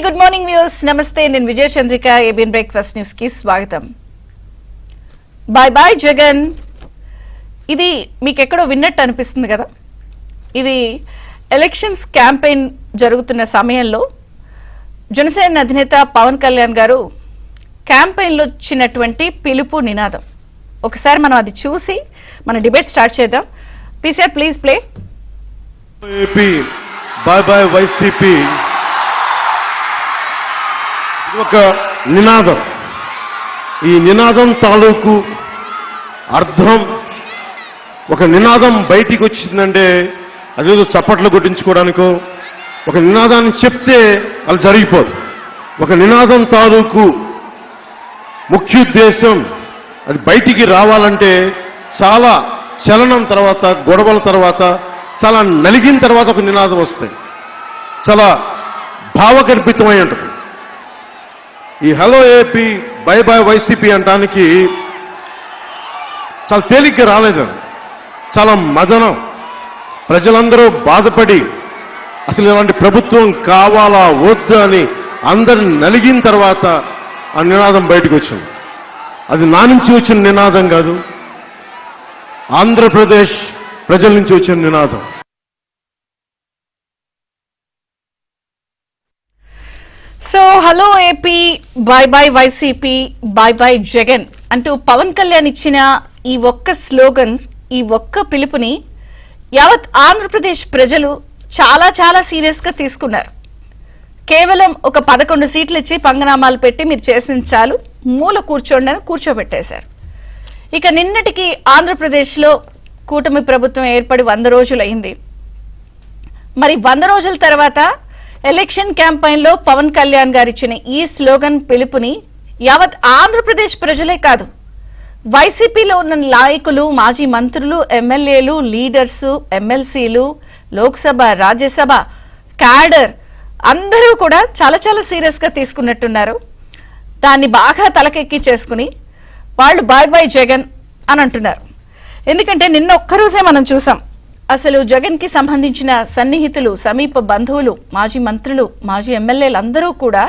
Good morning views, నమస్తే. నేను విజయ Chandrika. ABN breakfast news కి స్వాగతం. బాయ్ బాయ్ జగన్, ఇది మీకు ఎక్కడో విన్నట్టు అనిపిస్తుంది కదా. ఇది ఎలక్షన్స్ క్యాంపెయిన్ జరుగుతున్న సమయంలో జనసేన అధినేత పవన్ కళ్యాణ్ గారు క్యాంపెయిన్లో ఇచ్చినటువంటి పిలుపు నినాదం. ఒకసారి మనం అది చూసి మన డిబేట్ స్టార్ట్ చేద్దాం. PCR please play. AP bye bye YCP ఒక నినాదం. ఈ నినాదం తాలూకు అర్థం, ఒక నినాదం బయటికి వచ్చిందంటే అదేదో చప్పట్లు కొట్టించుకోవడానికో, ఒక నినాదాన్ని చెప్తే అది జరిగిపోదు. ఒక నినాదం తాలూకు ముఖ్యోద్దేశం అది బయటికి రావాలంటే చాలా చలనం తర్వాత, గొడవల తర్వాత, చాలా నలిగిన తర్వాత ఒక నినాదం వస్తాయి. చాలా భావగర్భితమై ఉంటుంది. ఈ hello AP by by YCP అంటానికి చాలా తేలిగ్గా రాలేదు. చాలా మదనం. ప్రజలందరూ బాధపడి అసలు ఇలాంటి ప్రభుత్వం కావాలా వద్దా అని అందరు నలిగిన తర్వాత ఆ నినాదం బయటకు వచ్చింది. అది నా నుంచి వచ్చిన నినాదం కాదు, ఆంధ్రప్రదేశ్ ప్రజల నుంచి వచ్చిన నినాదం. So hello AP by by YCP by by Jagan అంటూ పవన్ కళ్యాణ్ ఇచ్చిన ఈ ఒక్క స్లోగన్, ఈ ఒక్క పిలుపుని యావత్ ఆంధ్రప్రదేశ్ ప్రజలు చాలా చాలా సీరియస్ గా తీసుకున్నారు. కేవలం ఒక 11 సీట్లు ఇచ్చి పంగనామాలు పెట్టి మీరు చేసిన చాలు, మూల కూర్చోండి అని కూర్చోబెట్టేశారు. ఇక నిన్నటికి ఆంధ్రప్రదేశ్లో కూటమి ప్రభుత్వం ఏర్పడి 100 రోజులు అయింది. మరి 100 రోజుల తర్వాత ఎలక్షన్ క్యాంపెయిన్ లో పవన్ కళ్యాణ్ గారు ఇచ్చిన ఈ స్లోగన్ పిలుపుని యావత్ ఆంధ్రప్రదేశ్ ప్రజలే కాదు, వైసీపీలో ఉన్న నాయకులు, మాజీ మంత్రులు, ఎమ్మెల్యేలు, లీడర్స్, ఎమ్మెల్సీలు, లోక్సభ, రాజ్యసభ క్యాడర్ అందరూ కూడా చాలా చాలా సీరియస్ గా తీసుకున్నట్టున్నారు. దాన్ని బాగా తలకెక్కి చేసుకుని వాళ్ళు బాయ్ బాయ్ జగన్ అని అంటున్నారు. ఎందుకంటే నిన్న ఒక్కరోజే మనం చూసాం, అసలు జగన్ కి సంబంధించిన సన్నిహితులు, సమీప బంధువులు, మాజీ మంత్రులు, మాజీ ఎమ్మెల్యేలు అందరూ కూడా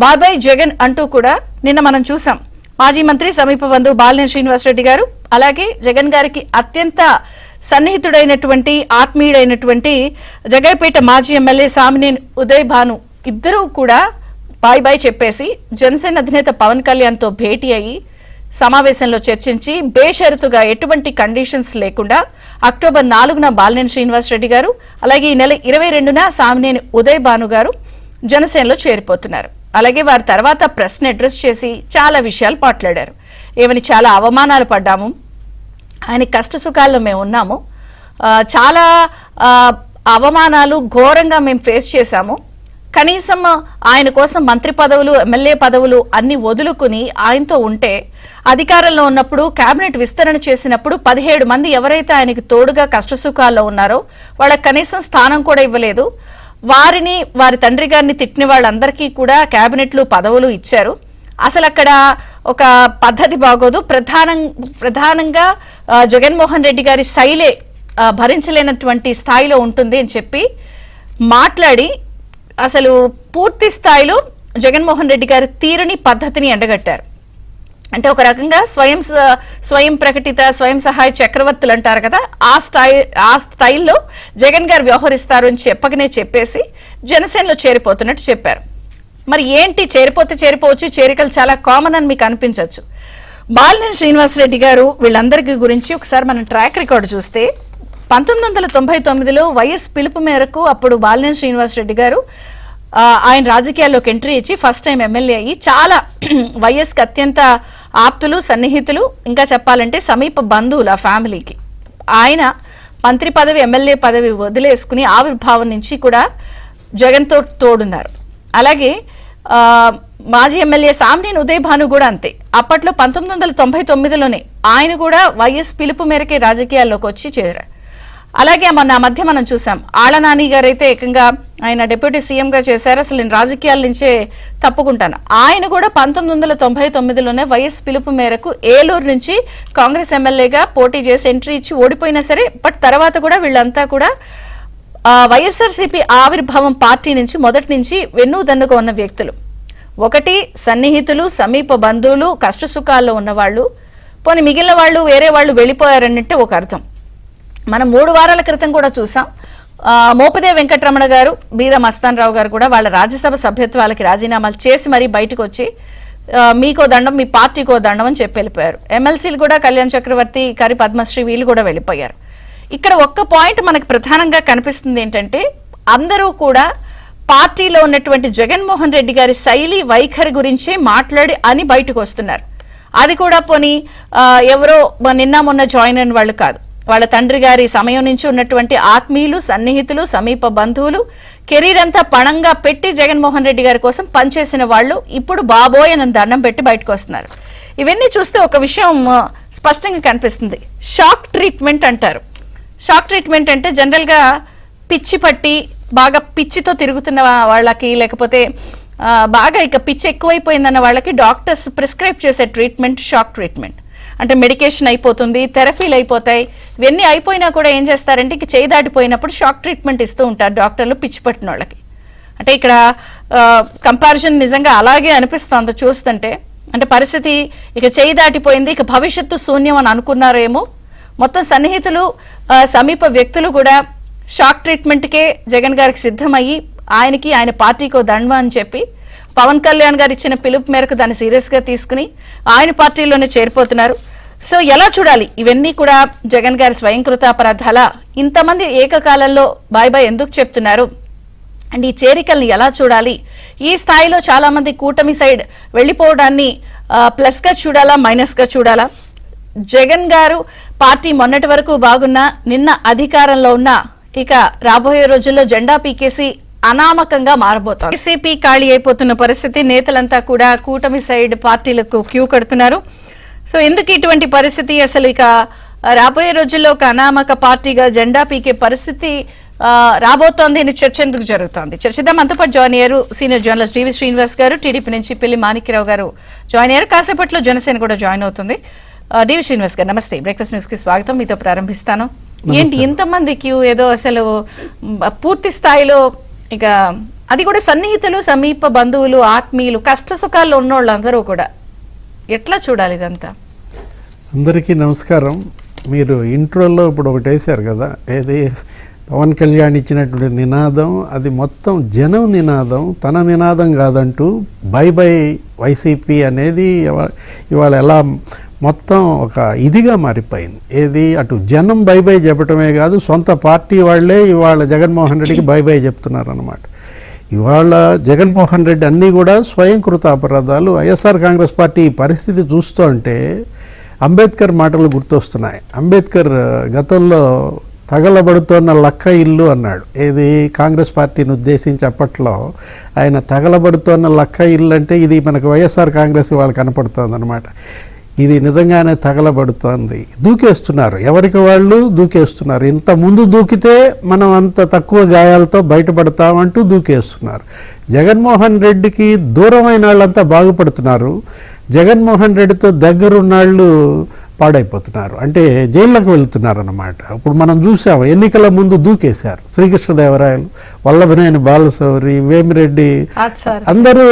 బాబాయ్ జగన్ అంటూ కూడా నిన్న మనం చూసాం. మాజీ మంత్రి సమీప బంధువు బాలినేని శ్రీనివాసరెడ్డి గారు, అలాగే జగన్ గారికి అత్యంత సన్నిహితుడైనటువంటి, ఆత్మీయుడైనటువంటి జగైపేట మాజీ ఎమ్మెల్యే సామినేని ఉదయ్ భాను ఇద్దరూ కూడా బాయ్ బాయ్ చెప్పేసి జనసేన అధినేత పవన్ కళ్యాణ్ తో భేటీ అయ్యి సమావేశంలో చర్చించి బేషరతుగా ఎటువంటి కండిషన్స్ లేకుండా అక్టోబర్ 4న బాలినేని శ్రీనివాసరెడ్డి గారు, అలాగే ఈ నెల 22న సామినేని ఉదయ్ భాను గారు జనసేనలో చేరిపోతున్నారు. అలాగే వారి తర్వాత ప్రెస్ని అడ్రస్ చేసి చాలా విషయాలు మాట్లాడారు. ఏమని చాలా అవమానాలు పడ్డాము, ఆయన కష్ట సుఖాల్లో మేము ఉన్నాము, చాలా అవమానాలు ఘోరంగా మేము ఫేస్ చేశాము, కనీసం ఆయన కోసం మంత్రి పదవులు, ఎమ్మెల్యే పదవులు అన్ని వదులుకుని ఆయనతో ఉంటే, అధికారంలో ఉన్నప్పుడు కేబినెట్ విస్తరణ చేసినప్పుడు 17 మంది ఎవరైతే ఆయనకి తోడుగా కష్టసుఖాల్లో ఉన్నారో వాళ్ళకి కనీసం స్థానం కూడా ఇవ్వలేదు. వారిని, వారి తండ్రి గారిని తిట్టిన వాళ్ళందరికీ కూడా కేబినెట్లు, పదవులు ఇచ్చారు. అసలు అక్కడ ఒక పద్ధతి బాగోదు, ప్రధానంగా జగన్మోహన్ రెడ్డి గారి శైలే భరించలేనటువంటి స్థాయిలో ఉంటుంది అని చెప్పి మాట్లాడి అసలు పూర్తి స్థాయిలో జగన్మోహన్ రెడ్డి గారి తీరుని, పద్ధతిని ఎండగట్టారు. అంటే ఒక రకంగా స్వయం ప్రకటిత స్వయం సహాయ చక్రవర్తులు అంటారు కదా, ఆ స్టైల్లో జగన్ గారు వ్యవహరిస్తారు అని చెప్పేసి జనసేనలో చేరిపోతున్నట్టు చెప్పారు. మరి ఏంటి, చేరిపోవచ్చు, చేరికలు చాలా కామన్ అని మీకు అనిపించవచ్చు. బాలినేని శ్రీనివాసరెడ్డి గారు వీళ్ళందరికీ గురించి ఒకసారి మనం ట్రాక్ రికార్డు చూస్తే 1999లో వైఎస్ పిలుపు మేరకు అప్పుడు బాలినేని శ్రీనివాసరెడ్డి గారు ఆయన రాజకీయాల్లోకి ఎంట్రీ ఇచ్చి ఫస్ట్ టైం ఎమ్మెల్యే అయ్యి చాలా వైఎస్కి అత్యంత ఆప్తులు, సన్నిహితులు, ఇంకా చెప్పాలంటే సమీప బంధువులు ఆ ఫ్యామిలీకి. ఆయన మంత్రి పదవి, ఎమ్మెల్యే పదవి వదిలేసుకుని ఆవిర్భావం నుంచి కూడా జగన్తో తోడున్నారు. అలాగే మాజీ ఎమ్మెల్యే సామినేని ఉదయ్ భాను కూడా అంతే. అప్పట్లో 1999లోనే ఆయన కూడా వైఎస్ పిలుపు మేరకే రాజకీయాల్లోకి వచ్చి చేరారు. అలాగే మొన్న మధ్య మనం చూసాం, ఆళ్ల నాని గారు అయితే ఏకంగా ఆయన డిప్యూటీ సీఎంగా చేశారు. అసలు నేను రాజకీయాల నుంచే తప్పుకుంటాను. ఆయన కూడా 1999లోనే వైఎస్ పిలుపు మేరకు ఏలూరు నుంచి కాంగ్రెస్ ఎమ్మెల్యేగా పోటీ చేసి ఎంట్రీ ఇచ్చి ఓడిపోయినా సరే, బట్ తర్వాత కూడా వీళ్ళంతా కూడా వైఎస్ఆర్సీపీ ఆవిర్భావం పార్టీ నుంచి మొదటి నుంచి వెన్నుదన్నుగా ఉన్న వ్యక్తులు. ఒకటి సన్నిహితులు, సమీప బంధువులు, కష్టసుఖాల్లో ఉన్నవాళ్ళు, పోనీ మిగిలిన వాళ్ళు వేరే వాళ్ళు వెళ్ళిపోయారనంటే ఒక అర్థం. మనం 3 వారాల క్రితం కూడా చూసాం. మోపిదేవి వెంకటరమణ గారు, బీదా మస్తాన్ రావు గారు కూడా వాళ్ళ రాజ్యసభ సభ్యత్వాలకి రాజీనామాలు చేసి మరీ బయటకు వచ్చి మీకో దండం, మీ పార్టీకో దండం అని చెప్పి వెళ్ళిపోయారు. ఎమ్మెల్సీలు కూడా కళ్యాణ్ చక్రవర్తి, కరి పద్మశ్రీ వీళ్ళు కూడా వెళ్ళిపోయారు. ఇక్కడ ఒక్క పాయింట్ మనకు ప్రధానంగా కనిపిస్తుంది ఏంటంటే, అందరూ కూడా పార్టీలో ఉన్నటువంటి జగన్మోహన్ రెడ్డి గారి శైలి వైఖరి గురించే మాట్లాడి అని బయటకు వస్తున్నారు. అది కూడా పోనీ ఎవరో నిన్న మొన్న జాయిన్ అయిన వాళ్ళు కాదు. వాళ్ళ తండ్రి గారి సమయం నుంచి ఉన్నటువంటి ఆత్మీయులు, సన్నిహితులు, సమీప బంధువులు, కెరీర్ అంతా పణంగా పెట్టి జగన్మోహన్ రెడ్డి గారి కోసం పనిచేసిన వాళ్ళు ఇప్పుడు బాబోయ్ అని దండం పెట్టి బయటకు వస్తున్నారు. ఇవన్నీ చూస్తే ఒక విషయం స్పష్టంగా కనిపిస్తుంది. షాక్ ట్రీట్మెంట్ అంటారు. షాక్ ట్రీట్మెంట్ అంటే జనరల్గా పిచ్చి పట్టి బాగా పిచ్చితో తిరుగుతున్న వాళ్ళకి, లేకపోతే బాగా ఇక పిచ్చి ఎక్కువైపోయిందన్న వాళ్ళకి డాక్టర్స్ ప్రిస్క్రైబ్ చేసే ట్రీట్మెంట్ షాక్ ట్రీట్మెంట్. అంటే మెడికేషన్ అయిపోతుంది, థెరపీలు అయిపోతాయి. ఇవన్నీ అయిపోయినా కూడా ఏం చేస్తారంటే ఇక చేయి దాటిపోయినప్పుడు షాక్ ట్రీట్మెంట్ ఇస్తూ ఉంటారు డాక్టర్లు పిచ్చి పట్టిన వాళ్ళకి. అంటే ఇక్కడ కంపారిజన్ నిజంగా అలాగే అనిపిస్తుంది చూస్తుంటే. అంటే పరిస్థితి ఇక చేయి దాటిపోయింది, ఇక భవిష్యత్తు శూన్యం అని అనుకున్నారేమో. మొత్తం సన్నిహితులు, సమీప వ్యక్తులు కూడా షాక్ ట్రీట్మెంట్కే జగన్ గారికి సిద్ధమయ్యి ఆయనకి, ఆయన పార్టీకో దండం అని చెప్పి పవన్ కళ్యాణ్ గారు ఇచ్చిన పిలుపు మేరకు దాన్ని సీరియస్గా తీసుకుని ఆయన పార్టీలోనే చేరిపోతున్నారు. సో ఎలా చూడాలి ఇవన్నీ కూడా? జగన్ గారి స్వయంకృత అపరాధాల? ఇంతమంది ఏకకాలంలో బాయ్ బాయ్ ఎందుకు చెప్తున్నారు? అండ్ ఈ చేరికల్ని ఎలా చూడాలి? ఈ స్థాయిలో చాలా మంది కూటమి సైడ్ వెళ్ళిపోవడాన్ని ప్లస్గా చూడాలా, మైనస్గా చూడాలా? జగన్ గారు పార్టీ మొన్నటి వరకు బాగున్నా, నిన్న అధికారంలో ఉన్నా, ఇక రాబోయే రోజుల్లో జెండా పీకేసి అనామకంగా మారబోతోంది. వైసీపీ ఖాళీ అయిపోతున్న పరిస్థితి. నేతలంతా కూడా కూటమి సైడ్ పార్టీలకు క్యూ కడుతున్నారు. సో ఎందుకు ఇటువంటి పరిస్థితి? అసలు ఇక రాబోయే రోజుల్లో ఒక అనామక పార్టీగా జెండా పీకే పరిస్థితి రాబోతోంది అని చర్చ ఎందుకు జరుగుతోంది? చర్చిద్దాం. అంతా పాటు జాయిన్ అయ్యారు సీనియర్ జర్నలిస్ట్ డివి శ్రీనివాస్ గారు, టీడీపీ నుంచి పిల్లి మాణిక్యరావు గారు జాయిన్ అయ్యారు. కాసేపట్లో జనసేన కూడా జాయిన్ అవుతుంది. డివి శ్రీనివాస్ గారు నమస్తే, బ్రేక్ఫాస్ట్ న్యూస్ కి స్వాగతం. మీతో ప్రారంభిస్తాను. ఏంటి ఇంతమంది క్యూ? ఏదో అసలు పూర్తి స్థాయిలో ఇక అది కూడా సన్నిహితులు, సమీప బంధువులు, ఆత్మీయులు, కష్ట సుఖాల్లో ఉన్నోళ్ళు అందరూ కూడా ఎట్లా చూడాలి ఇదంతా? అందరికీ నమస్కారం. మీరు ఇంట్రోలో ఇప్పుడు ఒకటి వేశారు కదా, ఏది పవన్ కళ్యాణ్ ఇచ్చినటువంటి నినాదం, అది మొత్తం జనం నినాదం, తన నినాదం కాదంటూ బై బై వైసీపీ అనేది ఇవాళ ఎలా మొత్తం ఒక ఇదిగా మారిపోయింది. ఏది అటు జనం బై బై చెప్పటమే కాదు, సొంత పార్టీ వాళ్ళే ఇవాళ జగన్మోహన్ రెడ్డికి బై బై చెప్తున్నారు అన్నమాట. ఇవాళ జగన్మోహన్ రెడ్డి అన్నీ కూడా స్వయంకృత అపరాధాలు. వైఎస్ఆర్ కాంగ్రెస్ పార్టీ పరిస్థితి చూస్తూ ఉంటే అంబేద్కర్ మాటలు గుర్తొస్తున్నాయి. అంబేద్కర్ గతంలో తగలబడుతోన్న లక్క ఇల్లు అన్నాడు. ఏది కాంగ్రెస్ పార్టీని ఉద్దేశించి అప్పట్లో ఆయన తగలబడుతోన్న లక్క ఇల్లు అంటే ఇది మనకు వైఎస్ఆర్ కాంగ్రెస్ వాళ్ళు కనపడుతోంది అనమాట. ఇది నిజంగానే తగలబడుతోంది. దూకేస్తున్నారు, ఎవరికి వాళ్ళు దూకేస్తున్నారు. ఇంత ముందు దూకితే మనం అంత తక్కువ గాయాలతో బయటపడతామంటూ దూకేస్తున్నారు. జగన్మోహన్ రెడ్డికి దూరమైన వాళ్ళంతా బాగుపడుతున్నారు, జగన్మోహన్ రెడ్డితో దగ్గరున్నాళ్ళు పాడైపోతున్నారు, అంటే జైల్లోకి వెళ్తున్నారు అన్నమాట. ఇప్పుడు మనం చూసాం, ఎన్నికల ముందు దూకేశారు శ్రీకృష్ణదేవరాయలు, వల్లభనేని బాలశౌరి, వేమిరెడ్డి అందరూ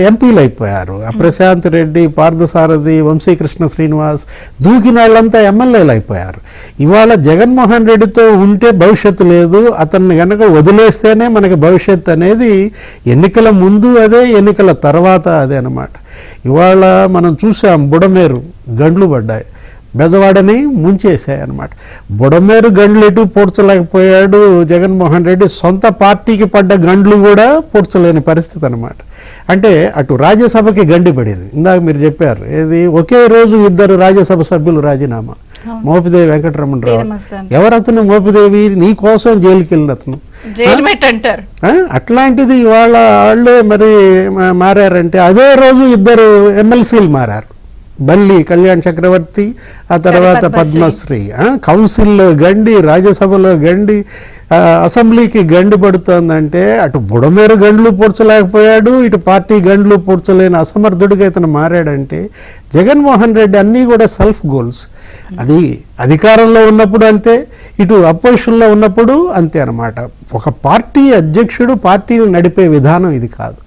ఎంపీలు అయిపోయారు. ప్రశాంత్ రెడ్డి, పార్థసారథి, వంశీకృష్ణ శ్రీనివాస్, దూకిన వాళ్ళంతా ఎమ్మెల్యేలు అయిపోయారు. ఇవాళ జగన్మోహన్ రెడ్డితో ఉంటే భవిష్యత్తు లేదు, అతన్ని కనుక వదిలేస్తేనే మనకి భవిష్యత్తు అనేది ఎన్నికల ముందు అదే, ఎన్నికల తర్వాత అదే అన్నమాట. ఇవాళ మనం చూసాం, బుడమేరు గండ్లు పడ్డాయి, బెజవాడని ముంచేసాయి అన్నమాట. బుడమేరు గండ్లు ఎటు పూడ్చలేకపోయాడు జగన్మోహన్ రెడ్డి, సొంత పార్టీకి పడ్డ గండ్లు కూడా పూడ్చలేని పరిస్థితి అన్నమాట. అంటే అటు రాజ్యసభకి గండి పడింది. ఇందాక మీరు చెప్పారు, ఏది ఒకే రోజు 2 రాజ్యసభ సభ్యులు రాజీనామా. మోపిదేవి వెంకటరమణరావు, ఎవరతను మోపిదేవి, నీ కోసం జైలుకి వెళ్ళి అతను అట్లాంటిది ఇవాళ వాళ్ళే మరి మారారంటే, అదే రోజు 2 ఎమ్మెల్సీలు మారారు. బల్లి కళ్యాణ్ చక్రవర్తి, ఆ తర్వాత పద్మశ్రీ, కౌన్సిల్లో గండి, రాజ్యసభలో గండి, అసెంబ్లీకి గండి పడుతోందంటే అటు బుడమేరు గండ్లు పూడ్చలేకపోయాడు, ఇటు పార్టీ గండ్లు పూడ్చలేని అసమర్థుడిగా ఇతను మారాడంటే జగన్మోహన్ రెడ్డి అన్నీ కూడా సెల్ఫ్ గోల్స్. అది అధికారంలో ఉన్నప్పుడు అంతే, ఇటు అపోజిషన్లో ఉన్నప్పుడు అంతే అన్నమాట. ఒక పార్టీ అధ్యక్షుడు పార్టీని నడిపే విధానం ఇది కాదు.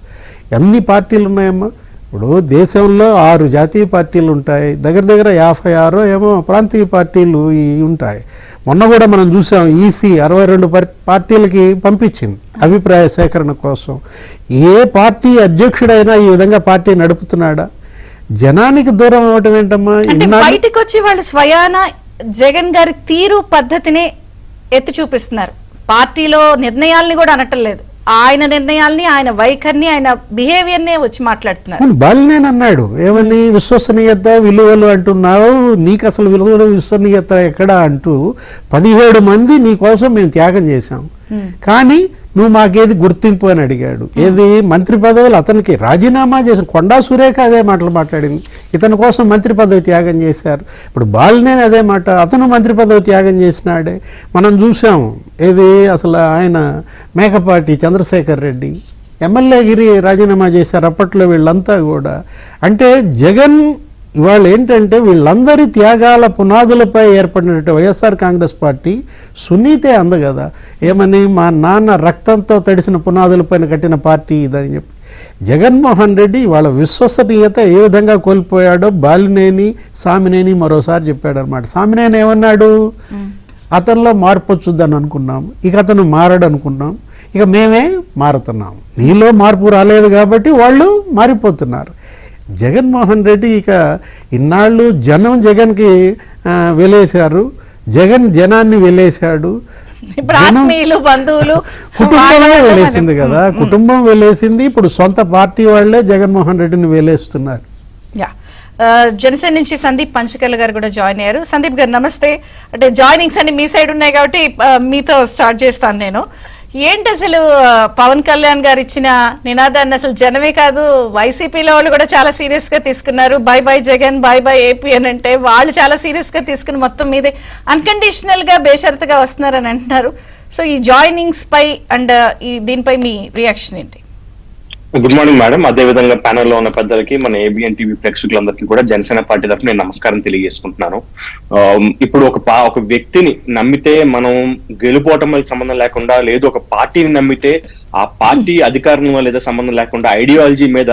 ఎన్ని పార్టీలు ఉన్నాయమ్మా? ఇప్పుడు దేశంలో 6 జాతీయ పార్టీలు ఉంటాయి, దగ్గర దగ్గర 56 ఏమో ప్రాంతీయ పార్టీలు ఉంటాయి. మొన్న కూడా మనం చూసాం, ఈసీ 62 పార్టీలకి పంపించింది అభిప్రాయ సేకరణ కోసం. ఏ పార్టీ అధ్యక్షుడైనా ఈ విధంగా పార్టీ నడుపుతున్నాడా? జనానికి దూరం అవ్వటం ఏంటమ్మా? బయటకు వచ్చి వాళ్ళు స్వయాన జగన్ గారి తీరు పద్ధతిని ఎత్తి చూపిస్తున్నారు, పార్టీలో నిర్ణయాల్ని కూడా అనటం లేదు, ఆయన నిర్ణయాల్ని, ఆయన వైఖరిని, ఆయన బిహేవియర్నే వచ్చి మాట్లాడుతున్నారు. బాలినేని అన్నాడు ఏమని, విశ్వసనీయత విలువలు అంటున్నావు, నీకు అసలు విలువలు విశ్వసనీయత ఎక్కడా అంటూ 17 మంది నీ కోసం మేము త్యాగం చేశాం, కానీ నువ్వు మాకేది గుర్తింపు అని అడిగాడు. ఏది మంత్రి పదవులు అతనికి రాజీనామా చేసిన కొండా సురేఖ అదే మాటలు మాట్లాడింది, ఇతని కోసం మంత్రి పదవి త్యాగం చేశారు. ఇప్పుడు బాలినేని అదే మాట, అతను మంత్రి పదవి త్యాగం చేసినాడే మనం చూసాము. ఏది అసలు ఆయన మేకపాటి చంద్రశేఖర్ రెడ్డి ఎమ్మెల్యేగిరి రాజీనామా చేశారు అప్పట్లో వీళ్ళంతా కూడా. అంటే జగన్ ఇవాళ ఏంటంటే వీళ్ళందరి త్యాగాల పునాదులపై ఏర్పడినట్టు వైఎస్ఆర్ కాంగ్రెస్ పార్టీ సునీతే అంద కదా, ఏమని మా నాన్న రక్తంతో తడిసిన పునాదులపైన కట్టిన పార్టీ ఇదని చెప్పి. జగన్మోహన్ రెడ్డి వాళ్ళ విశ్వసనీయత ఏ విధంగా కోల్పోయాడో బాలినేని సామినేని మరోసారి చెప్పాడు అనమాట. సామినేని ఏమన్నాడు, అతనిలో మార్పు వచ్చుద్దని అనుకున్నాం, ఇక అతను మారడు అనుకున్నాం, ఇక మేమే మారుతున్నాం, నీలో మార్పు రాలేదు కాబట్టి వాళ్ళు మారిపోతున్నారు. జగన్మోహన్ రెడ్డి ఇక ఇన్నాళ్ళు జనం జగన్కి వెలేశారు, జగన్ జనాన్ని వెలేశాడు, కుటుంబమే వెలేసింది కదా, కుటుంబం వెలేసింది. ఇప్పుడు సొంత పార్టీ వాళ్లే జగన్మోహన్ రెడ్డిని వెలేస్తున్నారు. జనసేన నుంచి సందీప్ పంచకల్ గారు కూడా జాయిన్ అయ్యారు. సందీప్ గారు నమస్తే. అంటే జాయినింగ్స్ అన్ని మీ సైడ్ ఉన్నాయి కాబట్టి మీతో స్టార్ట్ చేస్తాను నేను. ఏంటి అసలు పవన్ కళ్యాణ్ గారు ఇచ్చిన నినాదాన్ని అసలు జనమే కాదు వైసీపీలో వాళ్ళు కూడా చాలా సీరియస్ గా తీసుకున్నారు. By by Jagan, by by AP అని అంటే వాళ్ళు చాలా సీరియస్ గా తీసుకుని మొత్తం మీదే అన్కండిషనల్ గా బేషరతుగా వస్తున్నారని అంటున్నారు. సో ఈ జాయినింగ్స్ పై అండ్ దీనిపై మీ రియాక్షన్ ఏంటి? Good morning madam. అదేవిధంగా ప్యానెల్ లో ఉన్న పెద్దలకి, మన ఏబిఎన్ టీవీ ప్రేక్షకులందరికీ కూడా జనసేన పార్టీ తరఫున నేను నమస్కారం తెలియజేసుకుంటున్నాను. ఇప్పుడు ఒక వ్యక్తిని నమ్మితే మనం గెలుపోవటం సంబంధం లేకుండా, లేదు ఒక పార్టీని నమ్మితే ఆ పార్టీ అధికారం లేదా సంబంధం లేకుండా ఐడియాలజీ మీద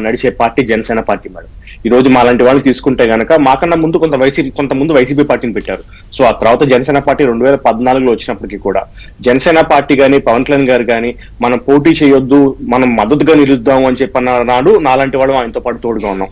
నడిచే పార్టీ జనసేన పార్టీ మేడం. ఈ రోజు మాలాంటి వాళ్ళు తీసుకుంటే గనక మాకన్నా ముందు కొంతమంది వైసీపీ పార్టీని పెట్టారు. సో ఆ తర్వాత జనసేన పార్టీ 2014లో వచ్చినప్పటికీ కూడా జనసేన పార్టీ కానీ, పవన్ కళ్యాణ్ గారు కానీ మనం పోటీ చేయొద్దు, మనం మద్దతుగా నిలుద్దాం అని చెప్పిన నాడు నాలాంటి వాళ్ళు ఆయనతో పాటు తోడుగా ఉన్నాం.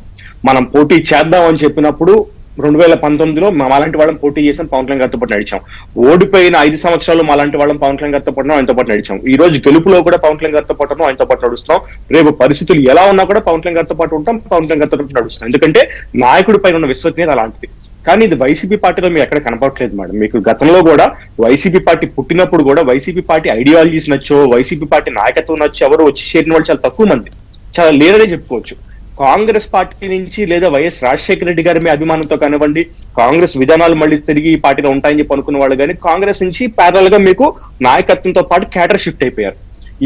మనం పోటీ చేద్దాం అని చెప్పినప్పుడు 2019లో మాలాంటి వాళ్ళం పోటీ చేసాం, పవన్ కళ్యాణ్ గారితో పాటు నడిచాం. ఓడిపోయిన 5 సంవత్సరాలు మాలాంటి వాళ్ళం పవన్ కళ్యాణ్ గారితో పాటు ఆయనతో పాటు నడిచాం. ఈ రోజు గెలుపులో కూడా పవన్ కళ్యాణ్ గారితో పాటు ఆయనతో పాటు నడుస్తాం. రేపు పరిస్థితులు ఎలా ఉన్నా కూడా పవన్ కళ్యాణ్ గారితో పాటు ఉంటాం, పవన్ కళ్యాణ్ గారితో పాటు నడుస్తాం. ఎందుకంటే నాయకుడి పైన ఉన్న విశ్వసనీయత అలాంటిది. కానీ ఇది వైసీపీ పార్టీలో మీరు ఎక్కడ కనపడట్లేదు మేడం. మీకు గతంలో కూడా వైసీపీ పార్టీ పుట్టినప్పుడు కూడా వైసీపీ పార్టీ ఐడియాలజీస్ నచ్చో, వైసీపీ పార్టీ నాయకత్వం నచ్చో ఎవరు వచ్చి చేరిన వాళ్ళు చాలా తక్కువ మంది, చాలా లేరనే చెప్పుకోవచ్చు. కాంగ్రెస్ పార్టీ నుంచి లేదా వైఎస్ రాజశేఖర రెడ్డి గారి మీ అభిమానంతో కానివ్వండి, కాంగ్రెస్ విధానాలు మళ్ళీ తిరిగి ఈ పార్టీలో ఉంటాయని చెప్పి అనుకున్న వాళ్ళు కానీ కాంగ్రెస్ నుంచి ప్యారల్ గా మీకు నాయకత్వంతో పాటు క్యాడర్ షిఫ్ట్ అయిపోయారు.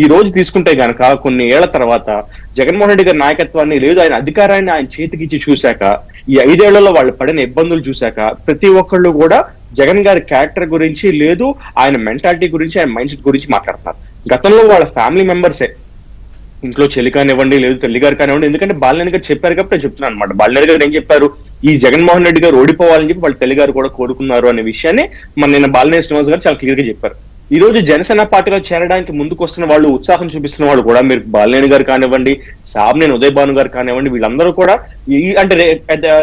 ఈ రోజు తీసుకుంటే గనక కొన్ని ఏళ్ల తర్వాత జగన్మోహన్ రెడ్డి గారి నాయకత్వాన్ని, లేదు ఆయన అధికారాన్ని ఆయన చేతికిచ్చి చూశాక, ఈ 5 ఏళ్లలో వాళ్ళు పడిన ఇబ్బందులు చూశాక ప్రతి ఒక్కళ్ళు కూడా జగన్ గారి క్యారెక్టర్ గురించి, లేదు ఆయన మెంటాలిటీ గురించి, ఆయన మైండ్ సెట్ గురించి మాట్లాడుతున్నారు. గతంలో వాళ్ళ ఫ్యామిలీ మెంబర్సే, ఇంట్లో చెల్లి కానివ్వండి, లేదు తల్లి గారు కానివ్వండి, ఎందుకంటే బాలినేని గారు చెప్పారు కాబట్టి నేను చెప్తున్నాను అనమాట. బాలినేని గారు ఏం చెప్పారు, ఈ జగన్మోహన్ రెడ్డి గారు ఓడిపోవాలని చెప్పి వాళ్ళ తల్లి గారు కూడా కోరుకున్నారు అనే విషయాన్ని నిన్న బాలినేని శ్రీనివాస్ గారు చాలా క్లియర్ గా చెప్పారు. ఈ రోజు జనసేన పార్టీలో చేరడానికి ముందుకు వస్తున్న వాళ్ళు, ఉత్సాహం చూపిస్తున్న వాళ్ళు కూడా మీరు బాలినేని గారు కానివ్వండి, సామినేని ఉదయ్ భాను గారు కానివ్వండి, వీళ్ళందరూ కూడా అంటే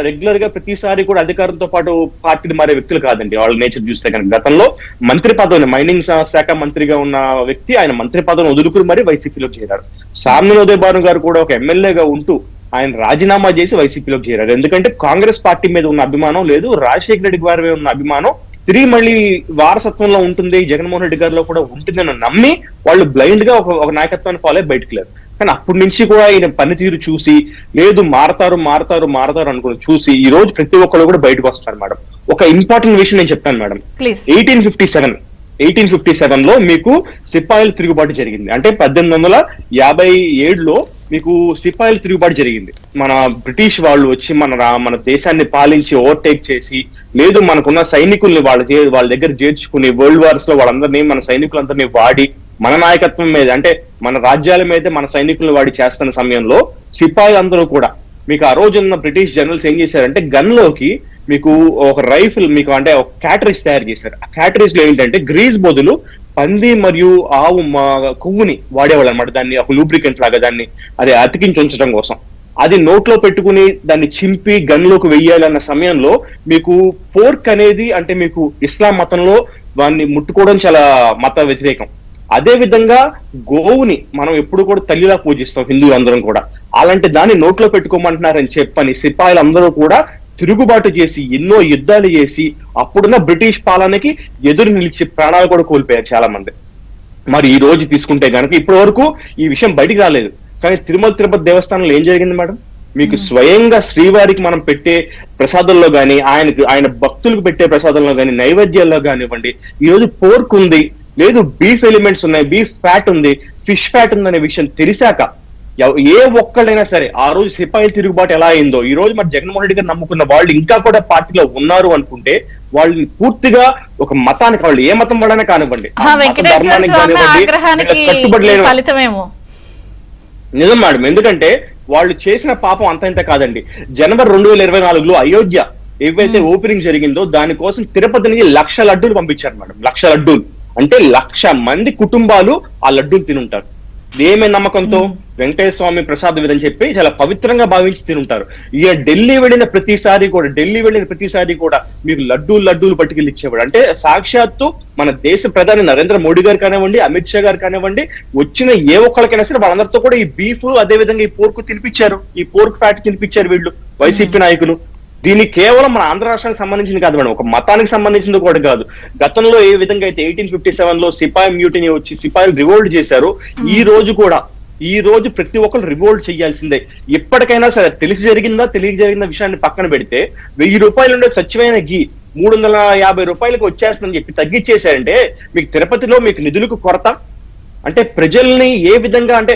రెగ్యులర్ గా ప్రతిసారి కూడా అధికారంతో పాటు పార్టీని మారే వ్యక్తులు కాదండి. వాళ్ళ నేచర్ చూస్తే కనుక గతంలో మంత్రి పదవిని, మైనింగ్ శాఖ మంత్రిగా ఉన్న వ్యక్తి ఆయన మంత్రి పదవిని వదులుకుని మరి వైసీపీలోకి చేరారు. సామినేని ఉదయ్ భాను గారు కూడా ఒక ఎమ్మెల్యేగా ఉంటూ ఆయన రాజీనామా చేసి వైసీపీలోకి చేరారు. ఎందుకంటే కాంగ్రెస్ పార్టీ మీద ఉన్న అభిమానం, లేదు రాజశేఖర రెడ్డి గారి మీద ఉన్న అభిమానం తిరిగి మళ్ళీ వారసత్వంలో ఉంటుంది, జగన్మోహన్ రెడ్డి గారిలో కూడా ఉంటుందని నమ్మి వాళ్ళు బ్లైండ్ గా ఒక నాయకత్వాన్ని ఫాలో అయ్యి బయటకు లేరు. కానీ అప్పటి నుంచి కూడా ఈయన పనితీరు చూసి లేదు మారతారు అనుకుని చూసి ఈ రోజు ప్రతి ఒక్కరు కూడా బయటకు వస్తారు మేడం. ఒక ఇంపార్టెంట్ విషయం నేను చెప్తాను మేడం. ప్లీజ్. 1857 లో మీకు సిపాయిల తిరుగుబాటు జరిగింది. అంటే 1857లో మీకు సిపాయిల తిరుగుబాటు జరిగింది. మన బ్రిటిష్ వాళ్ళు వచ్చి మన దేశాన్ని పాలించి ఓవర్టేక్ చేసి లేదు మనకున్న సైనికుల్ని వాళ్ళ దగ్గర చేర్చుకుని వరల్డ్ వార్స్ లో వాళ్ళందరినీ మన సైనికులందరినీ వాడి మన నాయకత్వం మీద అంటే మన రాజ్యాల మీద మన సైనికులను వాడి చేస్తున్న సమయంలో సిపాయిలందరూ కూడా మీకు ఆ రోజున్న బ్రిటిష్ జనరల్స్ ఏం చేశారంటే గన్ లోకి మీకు ఒక రైఫిల్ మీకు అంటే ఒక క్యాటరీస్ తయారు చేశారు. ఆ క్యాటరీస్ లో ఏంటంటే గ్రీస్ బదులు పంది మరియు ఆవు కొవ్వుని వాడేవాళ్ళు అనమాట. దాన్ని ఒక లూబ్రికెంట్ లాగా దాన్ని అది అతికించి ఉంచడం కోసం అది నోట్లో పెట్టుకుని దాన్ని చింపి గన్లోకి వెయ్యాలన్న సమయంలో మీకు పోర్క్ అనేది అంటే మీకు ఇస్లాం మతంలో దాన్ని ముట్టుకోవడం చాలా మత వ్యతిరేకం. అదే విధంగా గోవుని మనం ఎప్పుడు కూడా తల్లిలా పూజిస్తాం హిందువులు అందరం కూడా. అలాంటి దాన్ని నోట్లో పెట్టుకోమంటున్నారని చెప్పని సిపాయిలందరూ కూడా తిరుగుబాటు చేసి ఎన్నో యుద్ధాలు చేసి అప్పుడున్న బ్రిటిష్ పాలనకి ఎదురు నిలిచి ప్రాణాలు కూడా కోల్పోయారు చాలా మంది. మరి ఈ రోజు తీసుకుంటే కనుక ఇప్పటి వరకు ఈ విషయం బయటికి రాలేదు. కానీ తిరుపతి దేవస్థానంలో ఏం జరిగింది మేడం? మీకు స్వయంగా శ్రీవారికి మనం పెట్టే ప్రసాదంలో గాని ఆయన భక్తులకు పెట్టే ప్రసాదంలో గాని నైవేద్యాల్లో కానివ్వండి ఈ రోజు పోర్క్ ఉంది, లేదు బీఫ్ ఎలిమెంట్స్ ఉన్నాయి, బీఫ్ ఫ్యాట్ ఉంది, ఫిష్ ఫ్యాట్ ఉంది అనే విషయం తెలిసాక ఏ ఒక్కళ్ళైనా సరే ఆ రోజు సిపాయిల తిరుగుబాటు ఎలా అయిందో ఈ రోజు మరి జగన్మోహన్ రెడ్డి గారు నమ్ముకున్న వాళ్ళు ఇంకా కూడా పార్టీలో ఉన్నారు అనుకుంటే వాళ్ళని పూర్తిగా ఒక మతానికి వాళ్ళు ఏ మతం వాళ్ళనే కానివ్వండి కట్టుబడి లేని నిజం మేడం. ఎందుకంటే వాళ్ళు చేసిన పాపం అంత ఇంత కాదండి. జనవరి 2024లో అయోధ్య ఏవైతే ఓపెనింగ్ జరిగిందో దానికోసం తిరుపతి నుంచి 1,00,000 లడ్డూలు పంపించారు మేడం. 1,00,000 లడ్డూలు అంటే 1,00,000 మంది కుటుంబాలు ఆ లడ్డూలు తినుంటారు. ఏమే నమ్మకంతో వెంకటేశ్వర స్వామి ప్రసాదం ఇదని చెప్పి చాలా పవిత్రంగా భావించి తినుంటారు. ఇక ఢిల్లీ వెళ్ళిన ప్రతిసారి కూడా మీరు లడ్డూలు పట్టుకెళ్ళి ఇచ్చేవాడు. అంటే సాక్షాత్తు మన దేశ ప్రధాని నరేంద్ర మోడీ గారు కానివ్వండి, అమిత్ షా గారు కానివ్వండి, వచ్చిన ఏ ఒక్కరికైనా సరే వాళ్ళందరితో కూడా ఈ బీఫ్ అదే విధంగా ఈ పోర్క్ తినిపించారు, ఈ పోర్క్ ఫ్యాట్ తినిపించారు వీళ్ళు వైసీపీ నాయకులు. దీన్ని కేవలం మన ఆంధ్ర రాష్ట్రానికి సంబంధించింది కాదు మేడం, ఒక మతానికి సంబంధించింది కూడా కాదు. గతంలో ఏ విధంగా అయితే 1857లో సిపాయి మ్యూటినీ వచ్చి సిపాయిలు రివోల్ట్ చేశారు, ఈ రోజు ప్రతి ఒక్కరు రివోల్ట్ చేయాల్సిందే. ఎప్పటికైనా సరే తెలియజరిగిన విషయాన్ని పక్కన పెడితే 1000 రూపాయలు ఉండే స్వచ్ఛమైన ఘీ 350 రూపాయలకు వచ్చేస్తుందని చెప్పి తగ్గించేశారంటే మీకు తిరుపతిలో మీకు నిధులకు కొరత అంటే ప్రజల్ని ఏ విధంగా అంటే